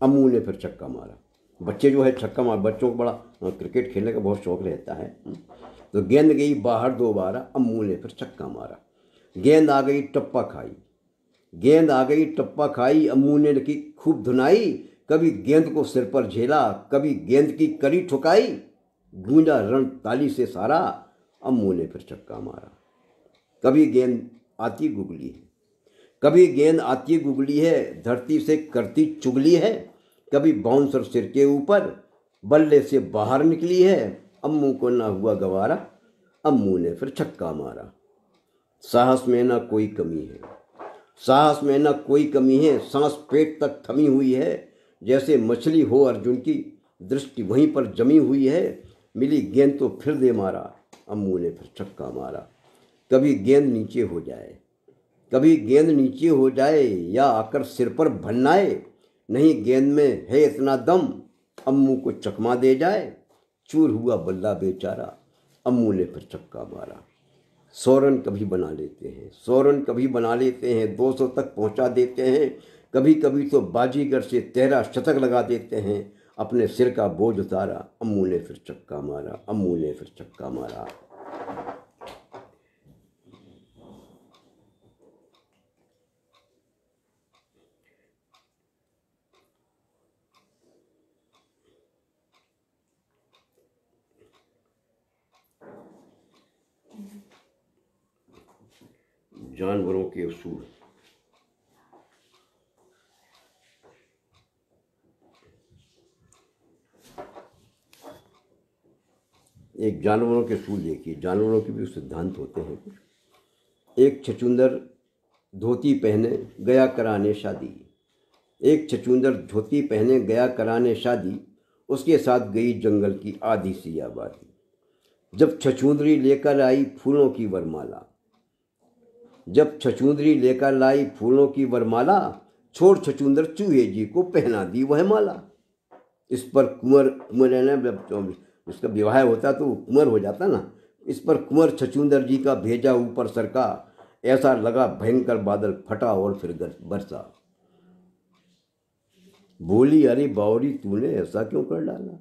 अम्मू ने फिर छक्का मारा। बच्चे जो है छक्का मार, बच्चों को बड़ा क्रिकेट खेलने का बहुत शौक रहता है। तो गेंद गई बाहर 2 बार, अम्मू ने फिर छक्का मारा। गेंद आ गई टप्पा खाई, गेंद आ गई टप्पा खाई, अम्मू ने रखी खूब धुनाई। कभी गेंद को सिर पर झेला, कभी गेंद की करी ठुकाई। गूंजा रण ताली से सारा, अम्मू ने फिर छक्का मारा। कभी गेंद आती गुगली है, कभी गेंद आती गुगली है, धरती से करती चुगली है। कभी बाउंसर सिर के ऊपर बल्ले से बाहर निकली है। अम्मू को ना हुआ गवारा, अम्मू ने फिर छक्का मारा। साहस में ना कोई कमी है, साहस में ना कोई कमी है, सांस पेट तक थमी हुई है। जैसे मछली हो अर्जुन की, दृष्टि वहीं पर जमी हुई है। मिली गेंद तो फिर दे मारा, अम्मू ने फिर छक्का मारा। कभी गेंद नीचे हो जाए, कभी गेंद नीचे हो जाए, या आकर सिर पर भन्नाए। नहीं गेंद में है इतना दम, अम्मू को चकमा दे जाए। चूर हुआ बल्ला बेचारा, अम्मू ने फिर छक्का मारा। 100 रन कभी बना लेते हैं, 100 रन कभी बना लेते हैं, 200 तक पहुंचा देते हैं। कभी कभी तो बाजीगर से 13 शतक लगा देते हैं। अपने सिर का बोझ उतारा, अम्मू ने फिर छक्का मारा, अम्मू ने फिर छक्का मारा। जानवरों के असूल। एक जानवरों के असूल देखिए, जानवरों के भी सिद्धांत होते हैं कुछ। एक छछूंदर धोती पहने गया कराने शादी, एक छछूंदर धोती पहने गया कराने शादी। उसके साथ गई जंगल की आधी सी आबादी। जब छछूंदरी लेकर आई फूलों की वरमाला, जब छछूंदरी लेकर लाई फूलों की वरमाला। छोड़ छछूंदर चूहे जी को पहना दी वह माला। इस पर कुंवर है ना, जब उसका विवाह होता तो कुंवर हो जाता ना। इस पर कुंवर छछूंदर जी का भेजा ऊपर सरका। ऐसा लगा भयंकर बादल फटा और फिर बरसा। बोली अरे बावरी तूने ऐसा क्यों कर डाला,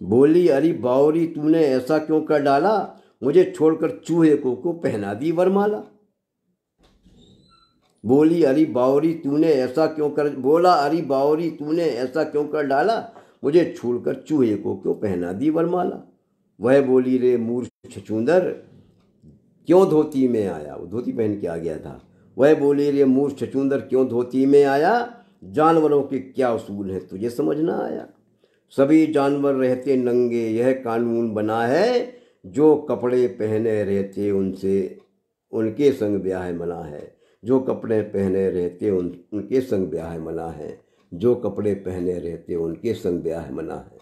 बोली अरे बावरी तूने ऐसा क्यों कर डाला। मुझे छोड़कर चूहे को पहना दी वरमाला। बोली अरे बावरी तूने ऐसा क्यों कर, बोला अरे बावरी तूने ऐसा क्यों कर डाला। मुझे छोड़कर चूहे को क्यों पहना दी वरमाला। वह बोली रे मूर्ख छछूंदर क्यों धोती में आया, वो धोती पहन के आ गया था। वह बोली रे मूर्ख छछूंदर क्यों धोती में आया। जानवरों के क्या उसूल है तुझे समझ ना आया। सभी जानवर रहते नंगे यह कानून बना है। जो कपड़े पहने रहते उनसे उनके संग ब्याह मना है। जो कपड़े पहने रहते उनके संग ब्याह मना है। जो कपड़े पहने रहते उनके संग ब्याह मना है।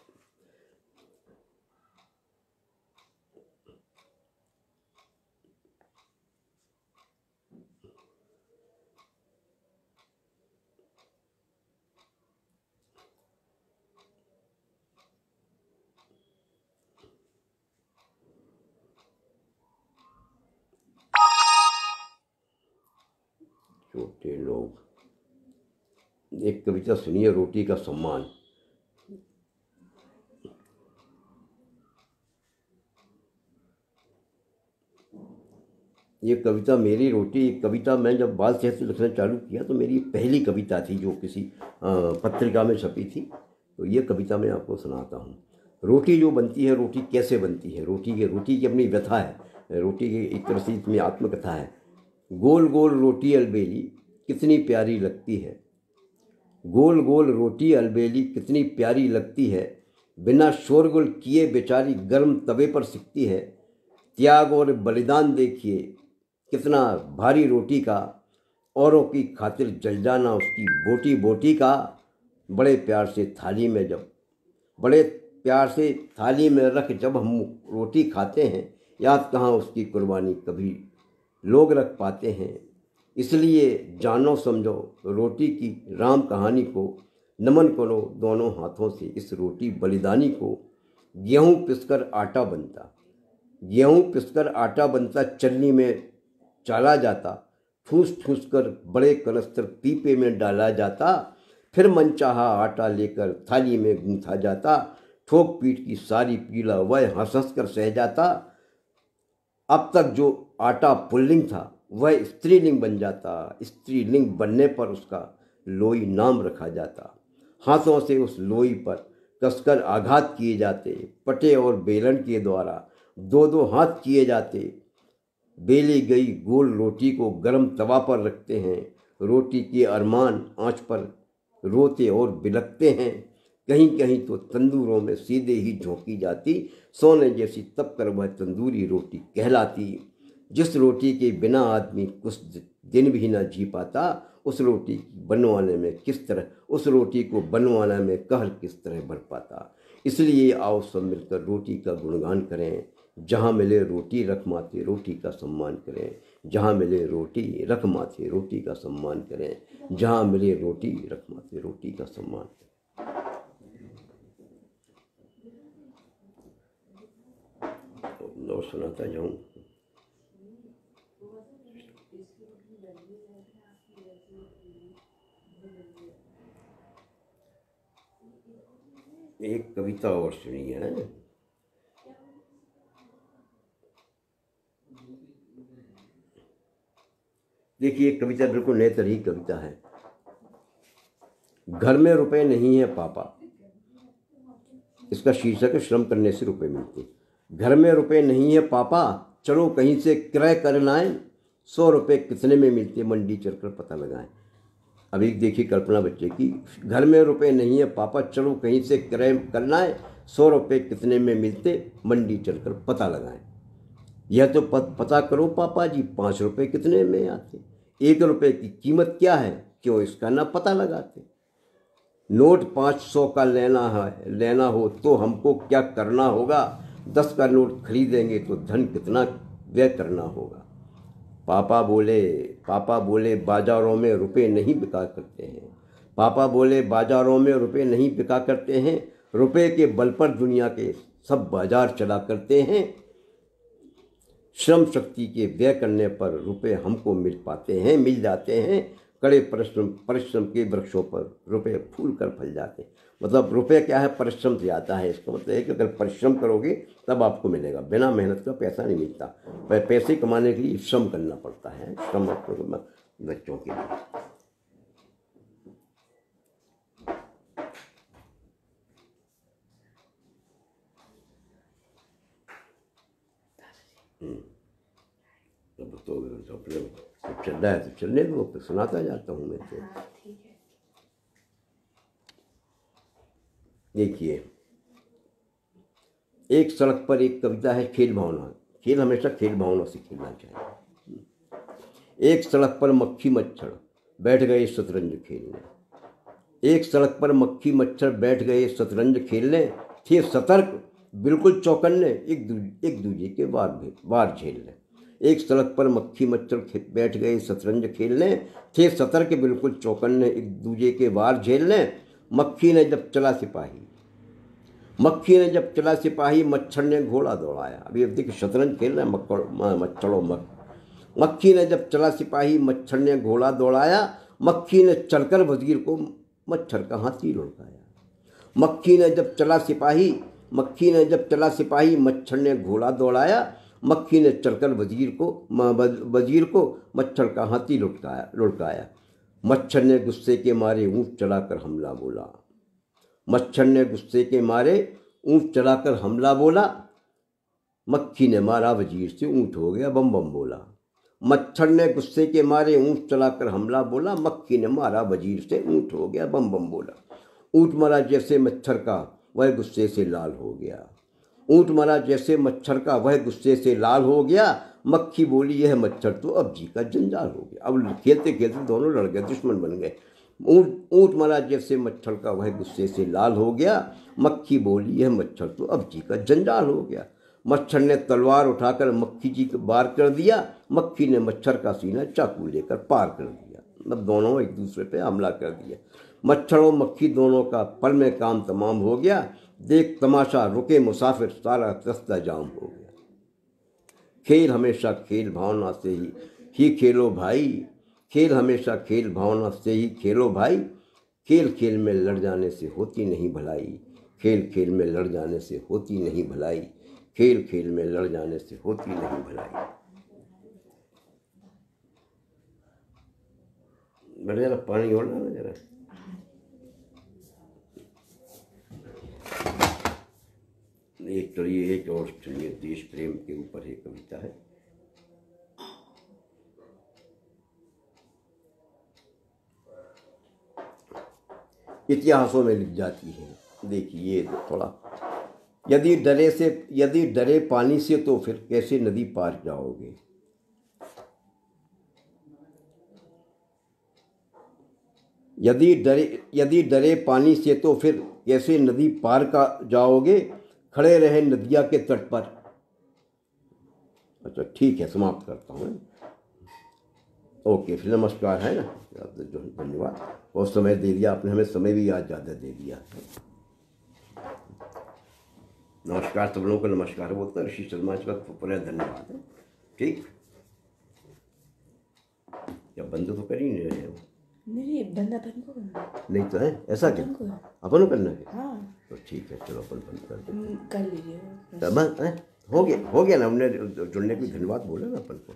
छोटे लोग। एक कविता सुनिए, रोटी का सम्मान। ये कविता मेरी रोटी, कविता मैं जब बाल सेहत से लिखना चालू किया तो मेरी पहली कविता थी जो किसी पत्रिका में छपी थी। तो ये कविता मैं आपको सुनाता हूँ। रोटी जो बनती है, रोटी कैसे बनती है। रोटी की अपनी व्यथा है। रोटी की एक तरह से इसमें आत्मकथा है। गोल गोल रोटी अलबेली कितनी प्यारी लगती है। गोल गोल रोटी अलबेली कितनी प्यारी लगती है। बिना शोरगुल किए बेचारी गर्म तवे पर सिकती है। त्याग और बलिदान देखिए कितना भारी रोटी का। औरों की खातिर जल जाना उसकी बोटी बोटी का। बड़े प्यार से थाली में रख जब हम रोटी खाते हैं, याद कहाँ उसकी कुर्बानी कभी लोग रख पाते हैं। इसलिए जानो समझो रोटी की राम कहानी को। नमन करो दोनों हाथों से इस रोटी बलिदानी को। गेहूं पिसकर आटा बनता, गेहूं पिसकर आटा बनता, चलनी में चाला जाता, ठूस ठूस कर बड़े कनस्तर पीपे में डाला जाता, फिर मनचाहा आटा लेकर थाली में गूंथा जाता, ठोक पीट की सारी पीड़ा वह हंस हंस कर सह जाता। अब तक जो आटा पुल्लिंग था वह स्त्रीलिंग बन जाता, स्त्रीलिंग बनने पर उसका लोई नाम रखा जाता। हाथों से उस लोई पर कसकर आघात किए जाते, पटे और बेलन के द्वारा दो दो हाथ किए जाते। बेली गई गोल रोटी को गर्म तवा पर रखते हैं, रोटी के अरमान आंच पर रोते और बिलखते हैं। कहीं कहीं तो तंदूरों में सीधे ही झोंकी जाती, सोने जैसी तप कर वह तंदूरी रोटी कहलाती। जिस रोटी के बिना आदमी कुछ दिन भी न जी पाता, उस रोटी बनवाने में किस तरह, उस रोटी को बनवाने में कहर किस तरह बढ़ पाता। इसलिए आओ सब मिलकर रोटी का गुणगान करें। जहाँ मिले रोटी रख माथे रोटी का सम्मान करें, जहाँ मिले रोटी रख माथे रोटी का सम्मान करें, जहाँ मिले रोटी रख माथे रोटी का सम्मान करें। और सुनाता जाऊँ। एक कविता और सुनी है। देखिए, कविता बिल्कुल नए तरह की कविता है। घर में रुपए नहीं है पापा, इसका शीर्षक है श्रम करने से रुपए मिलते। घर में रुपए नहीं है पापा, चलो कहीं से क्रय कर लाएं, 100 रुपये कितने में मिलते मंडी चलकर पता लगाएं। अभी देखिए कल्पना बच्चे की, घर में रुपए नहीं है पापा, चलो कहीं से क्रय कर लाएं, 100 रुपये कितने में मिलते मंडी चलकर पता लगाएं। यह तो पता करो पापा जी, 5 रुपये कितने में आते, 1 रुपये की कीमत क्या है, क्यों इसका ना पता लगाते। नोट 500 का लेना हो तो हमको क्या करना होगा, 10 का नोट खरीदेंगे तो धन कितना व्यय करना होगा। पापा बोले बाजारों में रुपए नहीं बिका करते हैं, पापा बोले बाजारों में रुपए नहीं बिका करते हैं, रुपए के बल पर दुनिया के सब बाजार चला करते हैं। श्रम शक्ति के व्यय करने पर रुपए हमको मिल जाते हैं, कड़े परिश्रम के वृक्षों पर रुपए फूल कर फल जाते हैं। मतलब रुपए क्या है, परिश्रम से आता है। इसका मतलब है कि अगर परिश्रम करोगे तब आपको मिलेगा, बिना मेहनत का पैसा नहीं मिलता। पैसे कमाने के लिए श्रम करना पड़ता है, श्रम बच्चों के लिए। तो अपने चल रहा है तो चलने दो, तो सुनाता जाता हूँ मैं तो। देखिए, एक सड़क पर एक कविता है, खेल भावना। खेल हमेशा खेल भावना से खेलना चाहिए। एक सड़क पर मक्खी मच्छर बैठ गए शतरंज खेलने, एक सड़क पर मक्खी मच्छर बैठ गए शतरंज खेलने, थे सतर्क बिल्कुल चौकन्ने, एक दूजे के वार झेलने। एक सड़क पर मक्खी मच्छर बैठ गए शतरंज खेलने, थे सतर्क बिल्कुल चौकन्ने, एक दूजे के वार झेलने। मक्खी ने जब चला सिपाही, मच्छर ने घोड़ा दौड़ाया। अभी अब देखिए शतरंज खेल रहे हैं मच्छरों मक्खी ने जब चला सिपाही, मच्छर ने घोड़ा दौड़ाया। मक्खी ने चलकर वजीर को मच्छर का हाथी लुढ़काया। मक्खी ने जब चला सिपाही, मच्छर ने घोड़ा दौड़ाया। मक्खी ने चलकर वजीर को मच्छर का हाथी लुढ़काया। मच्छर ने गुस्से के मारे ऊँट चलाकर हमला बोला। मच्छर ने गुस्से के मारे ऊँट चलाकर हमला बोला। मक्खी ने मारा वजीर से, ऊँट हो गया बम बम बोला। मच्छर ने गुस्से के मारे ऊँट चलाकर हमला बोला। मक्खी ने मारा वजीर से, ऊँट हो गया बम बम बोला। ऊँट मरा जैसे मच्छर का, वह गुस्से से लाल हो गया। ऊँट मरा जैसे मच्छर का, वह गुस्से से लाल हो गया। मक्खी बोली यह मच्छर तो अब जी का जंजाल हो गया। अब खेलते खेलते दोनों लड़ गए, दुश्मन बन गए। ऊँट मरा जैसे मच्छर का, वह गुस्से से लाल हो गया। मक्खी बोली यह मच्छर तो अब जी का जंजाल हो गया। मच्छर ने तलवार उठाकर मक्खी जी को वार कर दिया। मक्खी ने मच्छर का सीना चाकू लेकर पार कर दिया। मतलब दोनों एक दूसरे पे हमला कर दिया। मच्छर और मक्खी दोनों का पल में काम तमाम हो गया। देख तमाशा रुके मुसाफिर, सारा रास्ता जाम हो गया। खेल हमेशा खेल भावना से ही खेलो भाई, खेल हमेशा खेल भावना से ही खेलो भाई। खेल खेल में लड़ जाने से होती नहीं भलाई, खेल खेल में लड़ जाने से होती नहीं भलाई, खेल खेल में लड़ जाने से होती नहीं भलाई। बड़े जरा पानी और डालना जरा। एक तो ये एक और सुनिए, देश प्रेम के ऊपर एक कविता है। इतिहासों में लिख जाती है। देखिए थोड़ा, यदि डरे पानी से तो फिर कैसे नदी पार जाओगे। यदि डरे पानी से तो फिर कैसे नदी पार का जाओगे। खड़े रहे नदिया के तट पर। अच्छा ठीक है, समाप्त करता हूँ। ओके, फिर नमस्कार है ना, धन्यवाद। बहुत समय दे दिया आपने हमें, समय भी आज ज़्यादा दे दिया। नमस्कार सब लोगों को नमस्कार बोलता ऋषि शर्मा का पुनः धन्यवाद है। ठीक, क्या बंद तो कर ही नहीं रहे हो? नहीं, बंद अपन को करना नहीं तो है ऐसा क्या? अपन को करना है? हाँ तो ठीक है, चलो अपन बंद कर लीजिए। हो गया ना, हमने जुड़ने के लिए धन्यवाद बोला ना अपन को।